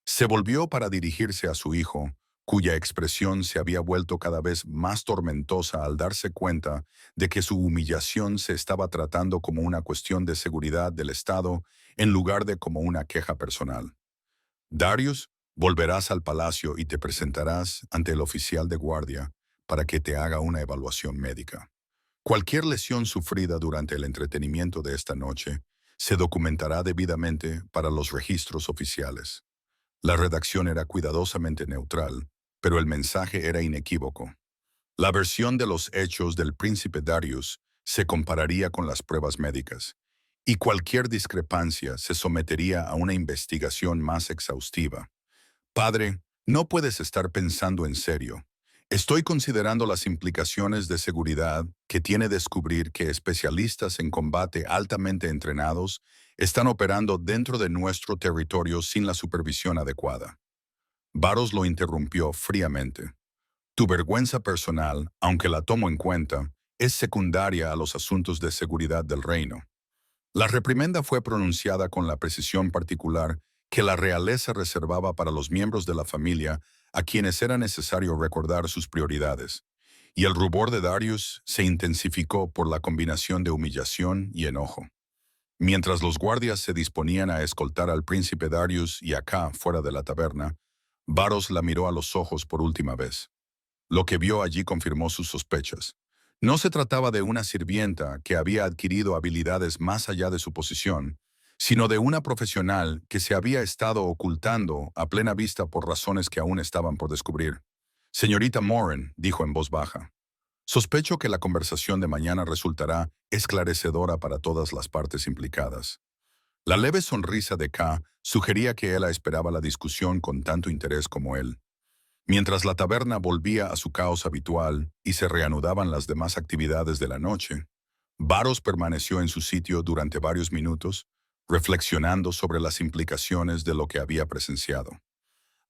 Se volvió para dirigirse a su hijo, cuya expresión se había vuelto cada vez más tormentosa al darse cuenta de que su humillación se estaba tratando como una cuestión de seguridad del Estado en lugar de como una queja personal. Darius, volverás al palacio y te presentarás ante el oficial de guardia para que te haga una evaluación médica. Cualquier lesión sufrida durante el entretenimiento de esta noche se documentará debidamente para los registros oficiales. La redacción era cuidadosamente neutral, pero el mensaje era inequívoco. La versión de los hechos del príncipe Darius se compararía con las pruebas médicas, y cualquier discrepancia se sometería a una investigación más exhaustiva. Padre, no puedes estar pensando en serio. Estoy considerando las implicaciones de seguridad que tiene descubrir que especialistas en combate altamente entrenados están operando dentro de nuestro territorio sin la supervisión adecuada. Barros lo interrumpió fríamente. Tu vergüenza personal, aunque la tomo en cuenta, es secundaria a los asuntos de seguridad del reino. La reprimenda fue pronunciada con la precisión particular que la realeza reservaba para los miembros de la familia a quienes era necesario recordar sus prioridades, y el rubor de Darius se intensificó por la combinación de humillación y enojo. Mientras los guardias se disponían a escoltar al príncipe Darius y acá fuera de la taberna, Varros la miró a los ojos por última vez. Lo que vio allí confirmó sus sospechas. No se trataba de una sirvienta que había adquirido habilidades más allá de su posición, sino de una profesional que se había estado ocultando a plena vista por razones que aún estaban por descubrir. Señorita Moran, dijo en voz baja, sospecho que la conversación de mañana resultará esclarecedora para todas las partes implicadas. La leve sonrisa de K sugería que ella esperaba la discusión con tanto interés como él. Mientras la taberna volvía a su caos habitual y se reanudaban las demás actividades de la noche, Varros permaneció en su sitio durante varios minutos, reflexionando sobre las implicaciones de lo que había presenciado.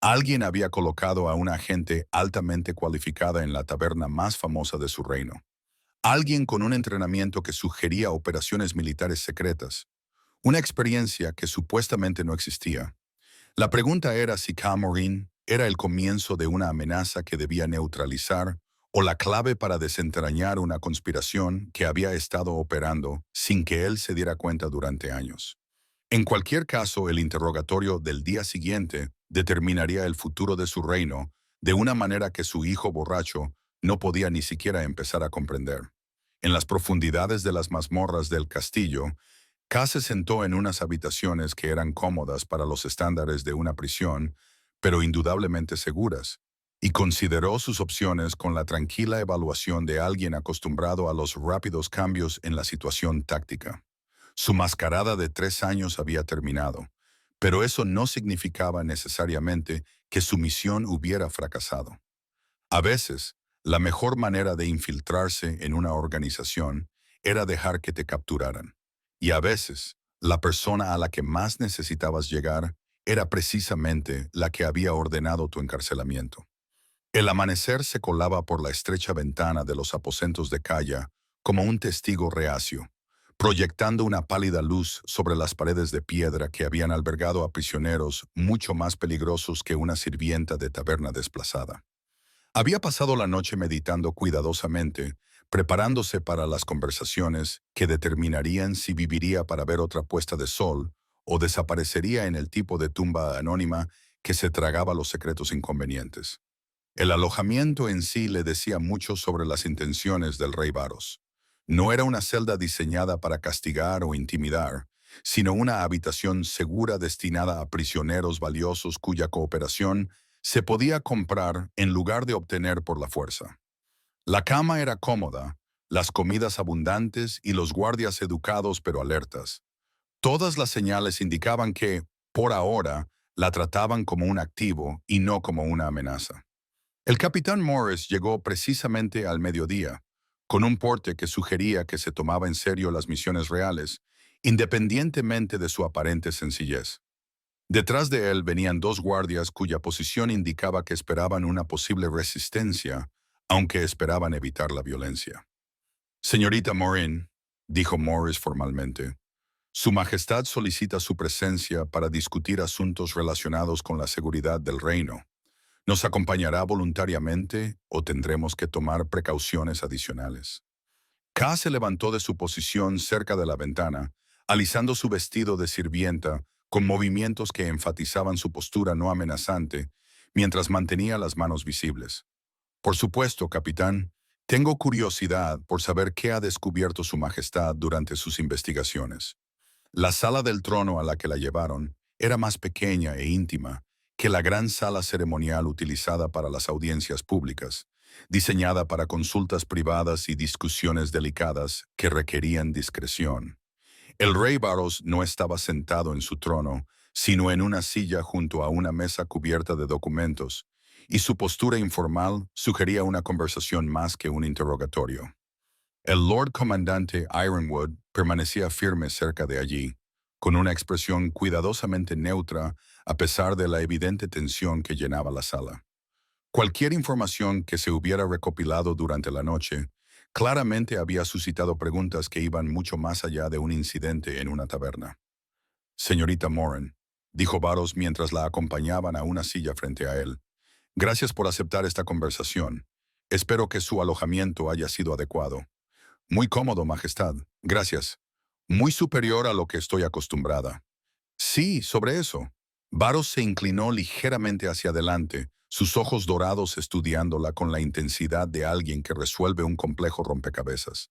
Alguien había colocado a una agente altamente cualificada en la taberna más famosa de su reino. Alguien con un entrenamiento que sugería operaciones militares secretas, una experiencia que supuestamente no existía. La pregunta era si Camorin era el comienzo de una amenaza que debía neutralizar o la clave para desentrañar una conspiración que había estado operando sin que él se diera cuenta durante años. En cualquier caso, el interrogatorio del día siguiente determinaría el futuro de su reino de una manera que su hijo borracho no podía ni siquiera empezar a comprender. En las profundidades de las mazmorras del castillo, K se sentó en unas habitaciones que eran cómodas para los estándares de una prisión, pero indudablemente seguras, y consideró sus opciones con la tranquila evaluación de alguien acostumbrado a los rápidos cambios en la situación táctica. Su mascarada de 3 años había terminado, pero eso no significaba necesariamente que su misión hubiera fracasado. A veces, la mejor manera de infiltrarse en una organización era dejar que te capturaran. Y a veces, la persona a la que más necesitabas llegar era precisamente la que había ordenado tu encarcelamiento. El amanecer se colaba por la estrecha ventana de los aposentos de Calla como un testigo reacio, proyectando una pálida luz sobre las paredes de piedra que habían albergado a prisioneros mucho más peligrosos que una sirvienta de taberna desplazada. Había pasado la noche meditando cuidadosamente, preparándose para las conversaciones que determinarían si viviría para ver otra puesta de sol o desaparecería en el tipo de tumba anónima que se tragaba los secretos inconvenientes. El alojamiento en sí le decía mucho sobre las intenciones del rey Varros. No era una celda diseñada para castigar o intimidar, sino una habitación segura destinada a prisioneros valiosos cuya cooperación se podía comprar en lugar de obtener por la fuerza. La cama era cómoda, las comidas abundantes y los guardias educados pero alertas. Todas las señales indicaban que, por ahora, la trataban como un activo y no como una amenaza. El capitán Morris llegó precisamente al mediodía, con un porte que sugería que se tomaba en serio las misiones reales independientemente de su aparente sencillez. Detrás de él venían dos guardias cuya posición indicaba que esperaban una posible resistencia, aunque esperaban evitar la violencia. Señorita Morin, dijo Morris formalmente, Su Majestad solicita su presencia para discutir asuntos relacionados con la seguridad del reino. ¿Nos acompañará voluntariamente o tendremos que tomar precauciones adicionales? K se levantó de su posición cerca de la ventana, alisando su vestido de sirvienta con movimientos que enfatizaban su postura no amenazante, mientras mantenía las manos visibles. Por supuesto, capitán, tengo curiosidad por saber qué ha descubierto Su Majestad durante sus investigaciones. La sala del trono a la que la llevaron era más pequeña e íntima que la gran sala ceremonial utilizada para las audiencias públicas, diseñada para consultas privadas y discusiones delicadas que requerían discreción. El rey Varros no estaba sentado en su trono, sino en una silla junto a una mesa cubierta de documentos, y su postura informal sugería una conversación más que un interrogatorio. El Lord Comandante Ironwood permanecía firme cerca de allí, con una expresión cuidadosamente neutra a pesar de la evidente tensión que llenaba la sala. Cualquier información que se hubiera recopilado durante la noche claramente había suscitado preguntas que iban mucho más allá de un incidente en una taberna. Señorita Morin, dijo Varros mientras la acompañaban a una silla frente a él, gracias por aceptar esta conversación. Espero que su alojamiento haya sido adecuado. Muy cómodo, Majestad. Gracias. Muy superior a lo que estoy acostumbrada. Sí, sobre eso. Varros se inclinó ligeramente hacia adelante, sus ojos dorados estudiándola con la intensidad de alguien que resuelve un complejo rompecabezas.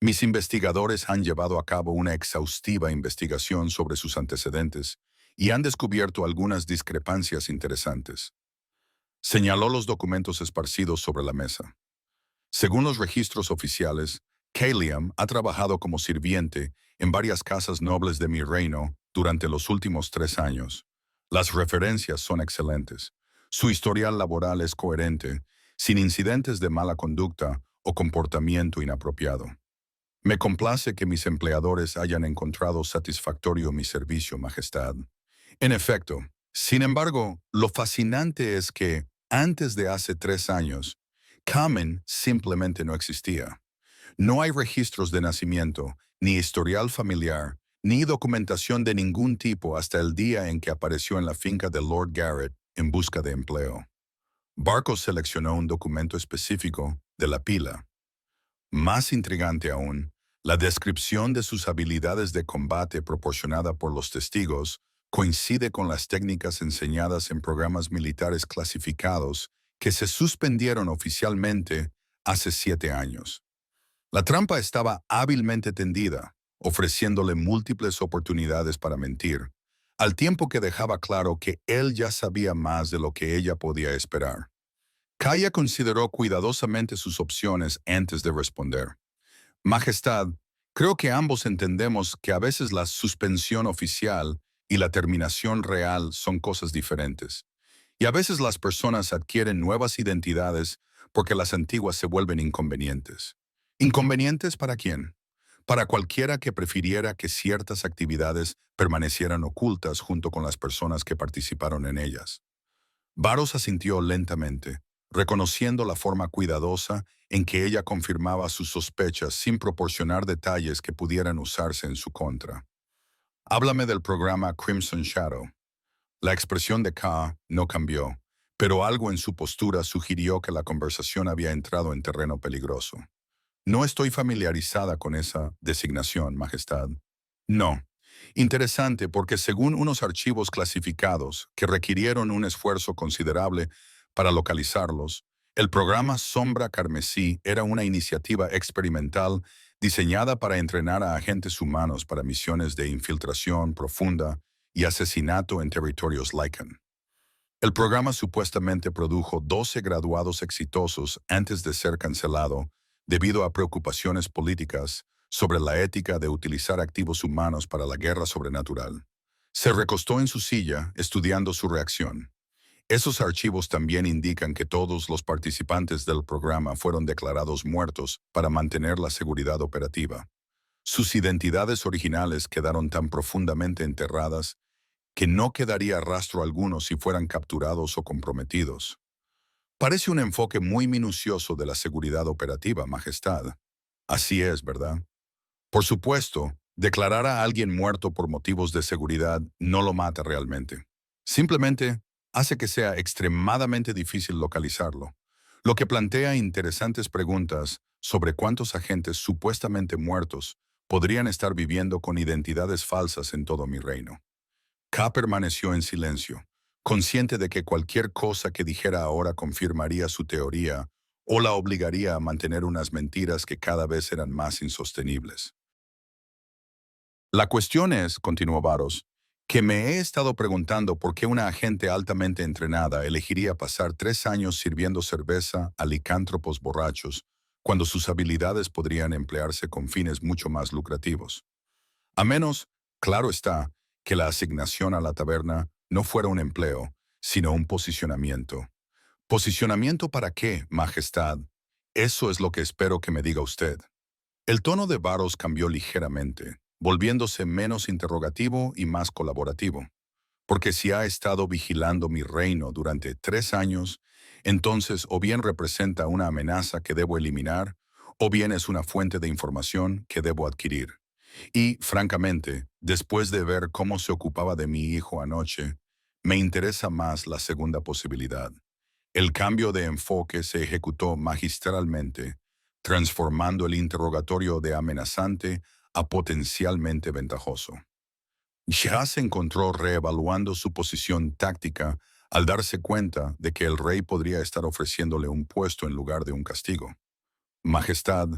Mis investigadores han llevado a cabo una exhaustiva investigación sobre sus antecedentes y han descubierto algunas discrepancias interesantes. Señaló los documentos esparcidos sobre la mesa. Según los registros oficiales, Caliam ha trabajado como sirviente en varias casas nobles de mi reino durante los últimos 3 años. Las referencias son excelentes. Su historial laboral es coherente, sin incidentes de mala conducta o comportamiento inapropiado. Me complace que mis empleadores hayan encontrado satisfactorio mi servicio, Majestad. En efecto, sin embargo, lo fascinante es que, antes de hace 3 años, Kamen simplemente no existía. No hay registros de nacimiento, ni historial familiar, ni documentación de ningún tipo hasta el día en que apareció en la finca de Lord Garrett en busca de empleo. Barcos seleccionó un documento específico de la pila. Más intrigante aún, la descripción de sus habilidades de combate proporcionada por los testigos coincide con las técnicas enseñadas en programas militares clasificados que se suspendieron oficialmente hace 7 años. La trampa estaba hábilmente tendida, ofreciéndole múltiples oportunidades para mentir, al tiempo que dejaba claro que él ya sabía más de lo que ella podía esperar. Kaya consideró cuidadosamente sus opciones antes de responder. Majestad, creo que ambos entendemos que a veces la suspensión oficial y la terminación real son cosas diferentes. Y a veces las personas adquieren nuevas identidades porque las antiguas se vuelven inconvenientes. ¿Inconvenientes para quién? Para cualquiera que prefiriera que ciertas actividades permanecieran ocultas junto con las personas que participaron en ellas. Varros asintió lentamente, reconociendo la forma cuidadosa en que ella confirmaba sus sospechas sin proporcionar detalles que pudieran usarse en su contra. Háblame del programa Crimson Shadow. La expresión de K no cambió, pero algo en su postura sugirió que la conversación había entrado en terreno peligroso. No estoy familiarizada con esa designación, Majestad. No. Interesante porque según unos archivos clasificados que requirieron un esfuerzo considerable para localizarlos, el programa Sombra Carmesí era una iniciativa experimental diseñada para entrenar a agentes humanos para misiones de infiltración profunda y asesinato en territorios Lycan. El programa supuestamente produjo 12 graduados exitosos antes de ser cancelado debido a preocupaciones políticas sobre la ética de utilizar activos humanos para la guerra sobrenatural. Se recostó en su silla, estudiando su reacción. Esos archivos también indican que todos los participantes del programa fueron declarados muertos para mantener la seguridad operativa. Sus identidades originales quedaron tan profundamente enterradas que no quedaría rastro alguno si fueran capturados o comprometidos. Parece un enfoque muy minucioso de la seguridad operativa, Majestad. Así es, ¿verdad? Por supuesto, declarar a alguien muerto por motivos de seguridad no lo mata realmente. Simplemente hace que sea extremadamente difícil localizarlo, lo que plantea interesantes preguntas sobre cuántos agentes supuestamente muertos podrían estar viviendo con identidades falsas en todo mi reino. K permaneció en silencio, consciente de que cualquier cosa que dijera ahora confirmaría su teoría o la obligaría a mantener unas mentiras que cada vez eran más insostenibles. La cuestión es, continuó Varos, que me he estado preguntando por qué una agente altamente entrenada elegiría pasar 3 años sirviendo cerveza a licántropos borrachos cuando sus habilidades podrían emplearse con fines mucho más lucrativos. A menos, claro está, que la asignación a la taberna no fuera un empleo, sino un posicionamiento. ¿Posicionamiento para qué, Majestad? Eso es lo que espero que me diga usted. El tono de Varos cambió ligeramente, volviéndose menos interrogativo y más colaborativo. Porque si ha estado vigilando mi reino durante 3 años, entonces o bien representa una amenaza que debo eliminar, o bien es una fuente de información que debo adquirir. Y, francamente, después de ver cómo se ocupaba de mi hijo anoche, me interesa más la segunda posibilidad. El cambio de enfoque se ejecutó magistralmente, transformando el interrogatorio de amenazante a potencialmente ventajoso. Ya se encontró reevaluando su posición táctica al darse cuenta de que el rey podría estar ofreciéndole un puesto en lugar de un castigo. Majestad,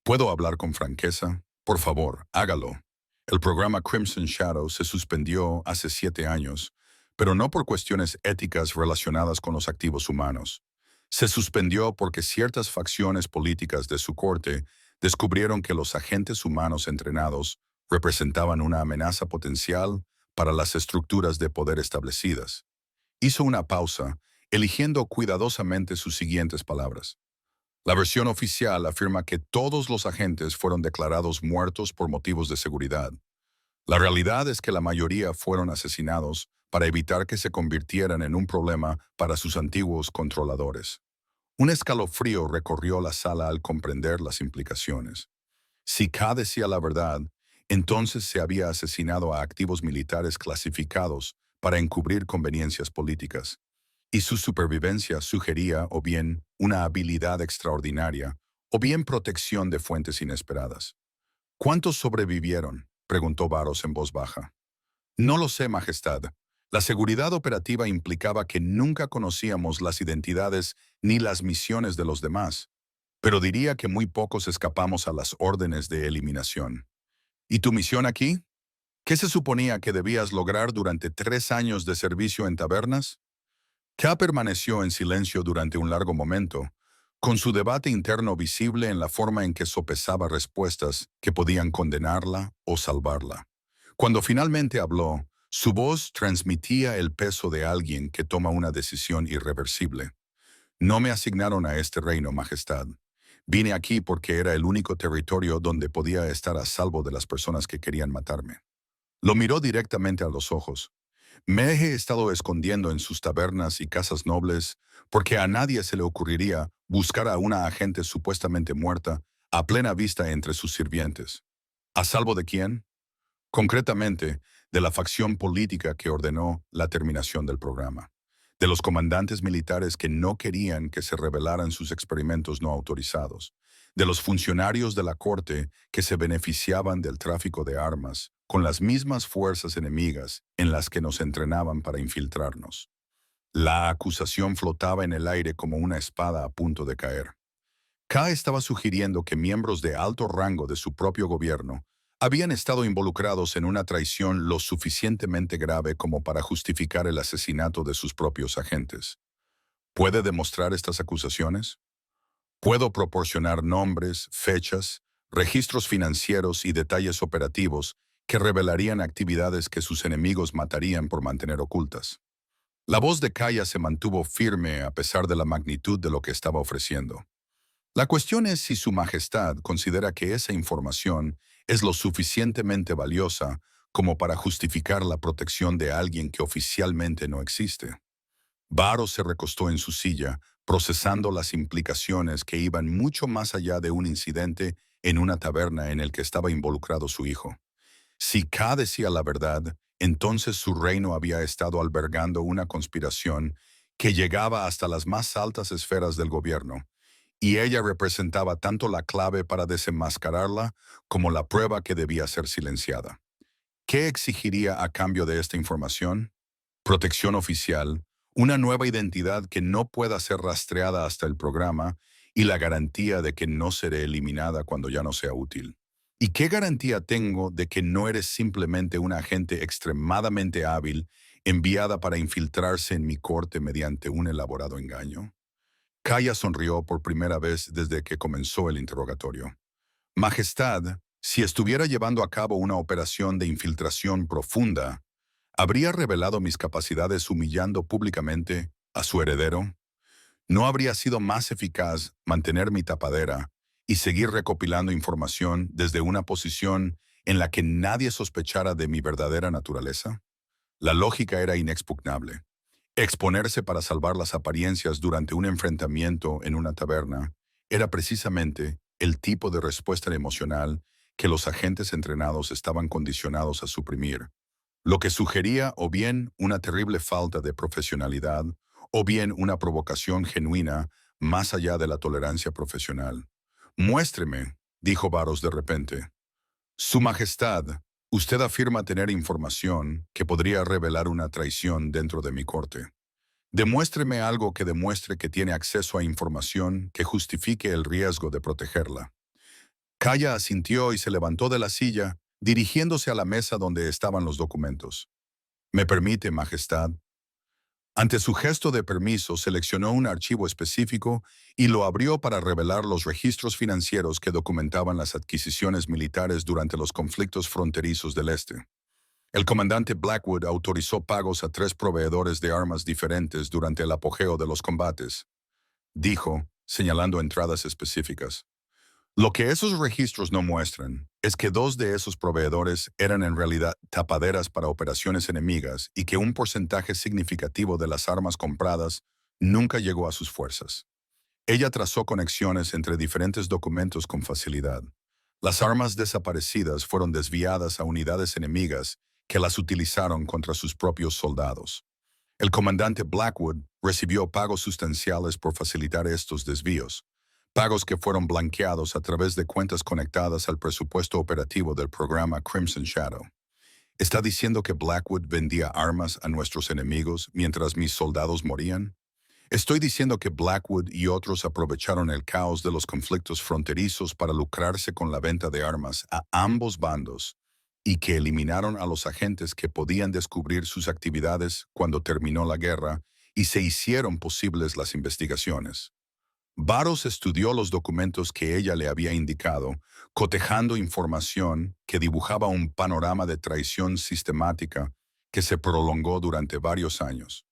¿puedo hablar con franqueza? Por favor, hágalo. El programa Crimson Shadow se suspendió hace 7 años, pero no por cuestiones éticas relacionadas con los activos humanos. Se suspendió porque ciertas facciones políticas de su corte descubrieron que los agentes humanos entrenados representaban una amenaza potencial para las estructuras de poder establecidas. Hizo una pausa, eligiendo cuidadosamente sus siguientes palabras. La versión oficial afirma que todos los agentes fueron declarados muertos por motivos de seguridad. La realidad es que la mayoría fueron asesinados para evitar que se convirtieran en un problema para sus antiguos controladores. Un escalofrío recorrió la sala al comprender las implicaciones. Si K decía la verdad, entonces se había asesinado a activos militares clasificados para encubrir conveniencias políticas y su supervivencia sugería o bien una habilidad extraordinaria o bien protección de fuentes inesperadas. ¿Cuántos sobrevivieron?, preguntó Varos en voz baja. No lo sé, Majestad. La seguridad operativa implicaba que nunca conocíamos las identidades ni las misiones de los demás, pero diría que muy pocos escapamos a las órdenes de eliminación. ¿Y tu misión aquí? ¿Qué se suponía que debías lograr durante 3 años de servicio en tabernas? K permaneció en silencio durante un largo momento, con su debate interno visible en la forma en que sopesaba respuestas que podían condenarla o salvarla. Cuando finalmente habló, su voz transmitía el peso de alguien que toma una decisión irreversible. No me asignaron a este reino, Majestad. Vine aquí porque era el único territorio donde podía estar a salvo de las personas que querían matarme. Lo miró directamente a los ojos. Me he estado escondiendo en sus tabernas y casas nobles porque a nadie se le ocurriría buscar a una agente supuestamente muerta a plena vista entre sus sirvientes. ¿A salvo de quién? Concretamente, de la facción política que ordenó la terminación del programa, de los comandantes militares que no querían que se revelaran sus experimentos no autorizados, de los funcionarios de la corte que se beneficiaban del tráfico de armas con las mismas fuerzas enemigas en las que nos entrenaban para infiltrarnos. La acusación flotaba en el aire como una espada a punto de caer. K estaba sugiriendo que miembros de alto rango de su propio gobierno habían estado involucrados en una traición lo suficientemente grave como para justificar el asesinato de sus propios agentes. ¿Puede demostrar estas acusaciones? Puedo proporcionar nombres, fechas, registros financieros y detalles operativos que revelarían actividades que sus enemigos matarían por mantener ocultas. La voz de Kaya se mantuvo firme a pesar de la magnitud de lo que estaba ofreciendo. La cuestión es si Su Majestad considera que esa información es lo suficientemente valiosa como para justificar la protección de alguien que oficialmente no existe. Varros se recostó en su silla, procesando las implicaciones que iban mucho más allá de un incidente en una taberna en el que estaba involucrado su hijo. Si K decía la verdad, entonces su reino había estado albergando una conspiración que llegaba hasta las más altas esferas del gobierno, y ella representaba tanto la clave para desenmascararla como la prueba que debía ser silenciada. ¿Qué exigiría a cambio de esta información? Protección oficial, una nueva identidad que no pueda ser rastreada hasta el programa y la garantía de que no seré eliminada cuando ya no sea útil. ¿Y qué garantía tengo de que no eres simplemente una agente extremadamente hábil enviada para infiltrarse en mi corte mediante un elaborado engaño? Kaya sonrió por primera vez desde que comenzó el interrogatorio. Majestad, si estuviera llevando a cabo una operación de infiltración profunda, ¿habría revelado mis capacidades humillando públicamente a su heredero? ¿No habría sido más eficaz mantener mi tapadera y seguir recopilando información desde una posición en la que nadie sospechara de mi verdadera naturaleza? La lógica era inexpugnable. Exponerse para salvar las apariencias durante un enfrentamiento en una taberna era precisamente el tipo de respuesta emocional que los agentes entrenados estaban condicionados a suprimir, lo que sugería o bien una terrible falta de profesionalidad o bien una provocación genuina más allá de la tolerancia profesional. Muéstreme, dijo Varros de repente. Su Majestad, usted afirma tener información que podría revelar una traición dentro de mi corte. Demuéstreme algo que demuestre que tiene acceso a información que justifique el riesgo de protegerla. Kaya asintió y se levantó de la silla, dirigiéndose a la mesa donde estaban los documentos. ¿Me permite, Majestad? Ante su gesto de permiso, seleccionó un archivo específico y lo abrió para revelar los registros financieros que documentaban las adquisiciones militares durante los conflictos fronterizos del Este. El comandante Blackwood autorizó pagos a 3 proveedores de armas diferentes durante el apogeo de los combates, dijo, señalando entradas específicas. Lo que esos registros no muestran es que 2 de esos proveedores eran en realidad tapaderas para operaciones enemigas y que un porcentaje significativo de las armas compradas nunca llegó a sus fuerzas. Ella trazó conexiones entre diferentes documentos con facilidad. Las armas desaparecidas fueron desviadas a unidades enemigas que las utilizaron contra sus propios soldados. El comandante Blackwood recibió pagos sustanciales por facilitar estos desvíos, pagos que fueron blanqueados a través de cuentas conectadas al presupuesto operativo del programa Crimson Shadow. ¿Está diciendo que Blackwood vendía armas a nuestros enemigos mientras mis soldados morían? Estoy diciendo que Blackwood y otros aprovecharon el caos de los conflictos fronterizos para lucrarse con la venta de armas a ambos bandos y que eliminaron a los agentes que podían descubrir sus actividades cuando terminó la guerra y se hicieron posibles las investigaciones. Varros estudió los documentos que ella le había indicado, cotejando información que dibujaba un panorama de traición sistemática que se prolongó durante varios años.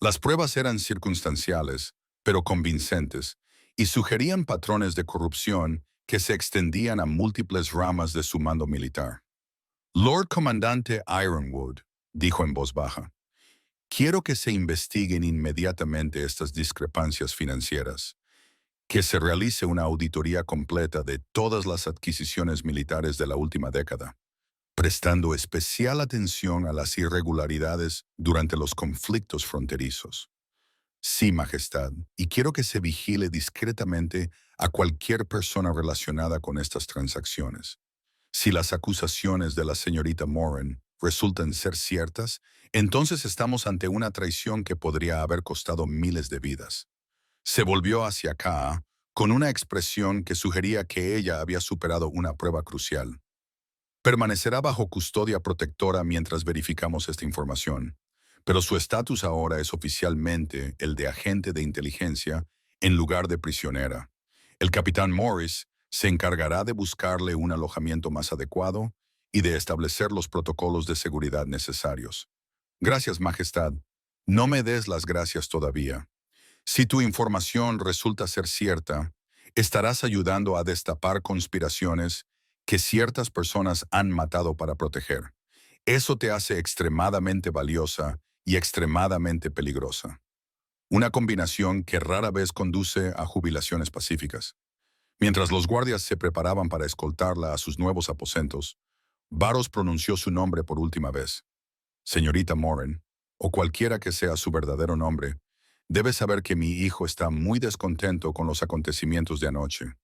Las pruebas eran circunstanciales, pero convincentes, y sugerían patrones de corrupción que se extendían a múltiples ramas de su mando militar. Lord Comandante Ironwood, dijo en voz baja, quiero que se investiguen inmediatamente estas discrepancias financieras, que se realice una auditoría completa de todas las adquisiciones militares de la última década, prestando especial atención a las irregularidades durante los conflictos fronterizos. Sí, Majestad, y quiero que se vigile discretamente a cualquier persona relacionada con estas transacciones. Si las acusaciones de la señorita Moran resultan ser ciertas, entonces estamos ante una traición que podría haber costado miles de vidas. Se volvió hacia K con una expresión que sugería que ella había superado una prueba crucial. Permanecerá bajo custodia protectora mientras verificamos esta información, pero su estatus ahora es oficialmente el de agente de inteligencia en lugar de prisionera. El capitán Morris se encargará de buscarle un alojamiento más adecuado y de establecer los protocolos de seguridad necesarios. Gracias, Majestad. No me des las gracias todavía. Si tu información resulta ser cierta, estarás ayudando a destapar conspiraciones que ciertas personas han matado para proteger. Eso te hace extremadamente valiosa y extremadamente peligrosa. Una combinación que rara vez conduce a jubilaciones pacíficas. Mientras los guardias se preparaban para escoltarla a sus nuevos aposentos, Varos pronunció su nombre por última vez. Señorita Moran, o cualquiera que sea su verdadero nombre, debe saber que mi hijo está muy descontento con los acontecimientos de anoche.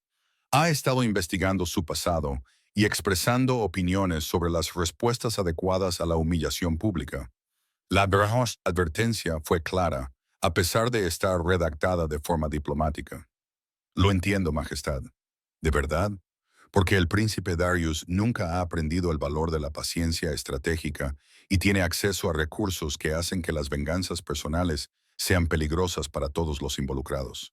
Ha estado investigando su pasado y expresando opiniones sobre las respuestas adecuadas a la humillación pública. La advertencia fue clara, a pesar de estar redactada de forma diplomática. Lo entiendo, Majestad. ¿De verdad? Porque el príncipe Darius nunca ha aprendido el valor de la paciencia estratégica y tiene acceso a recursos que hacen que las venganzas personales sean peligrosas para todos los involucrados.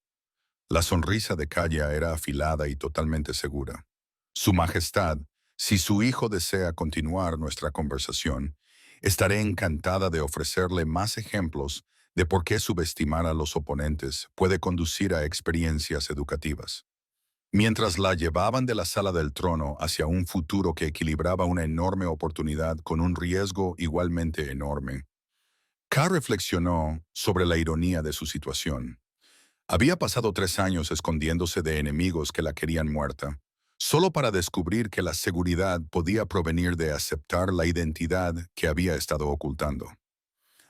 La sonrisa de Kaya era afilada y totalmente segura. Su Majestad, si su hijo desea continuar nuestra conversación, estaré encantada de ofrecerle más ejemplos de por qué subestimar a los oponentes puede conducir a experiencias educativas. Mientras la llevaban de la sala del trono hacia un futuro que equilibraba una enorme oportunidad con un riesgo igualmente enorme, K reflexionó sobre la ironía de su situación. Había pasado 3 años escondiéndose de enemigos que la querían muerta, solo para descubrir que la seguridad podía provenir de aceptar la identidad que había estado ocultando.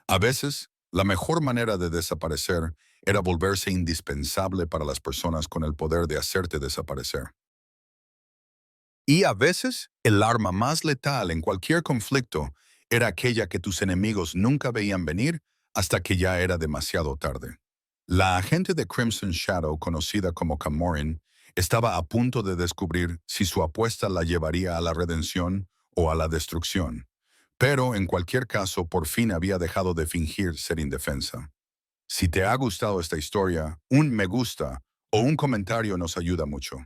A veces, la mejor manera de desaparecer era volverse indispensable para las personas con el poder de hacerte desaparecer. Y a veces, el arma más letal en cualquier conflicto era aquella que tus enemigos nunca veían venir hasta que ya era demasiado tarde. La agente de Crimson Shadow, conocida como Camorin, estaba a punto de descubrir si su apuesta la llevaría a la redención o a la destrucción. Pero, en cualquier caso, por fin había dejado de fingir ser indefensa. Si te ha gustado esta historia, un me gusta o un comentario nos ayuda mucho.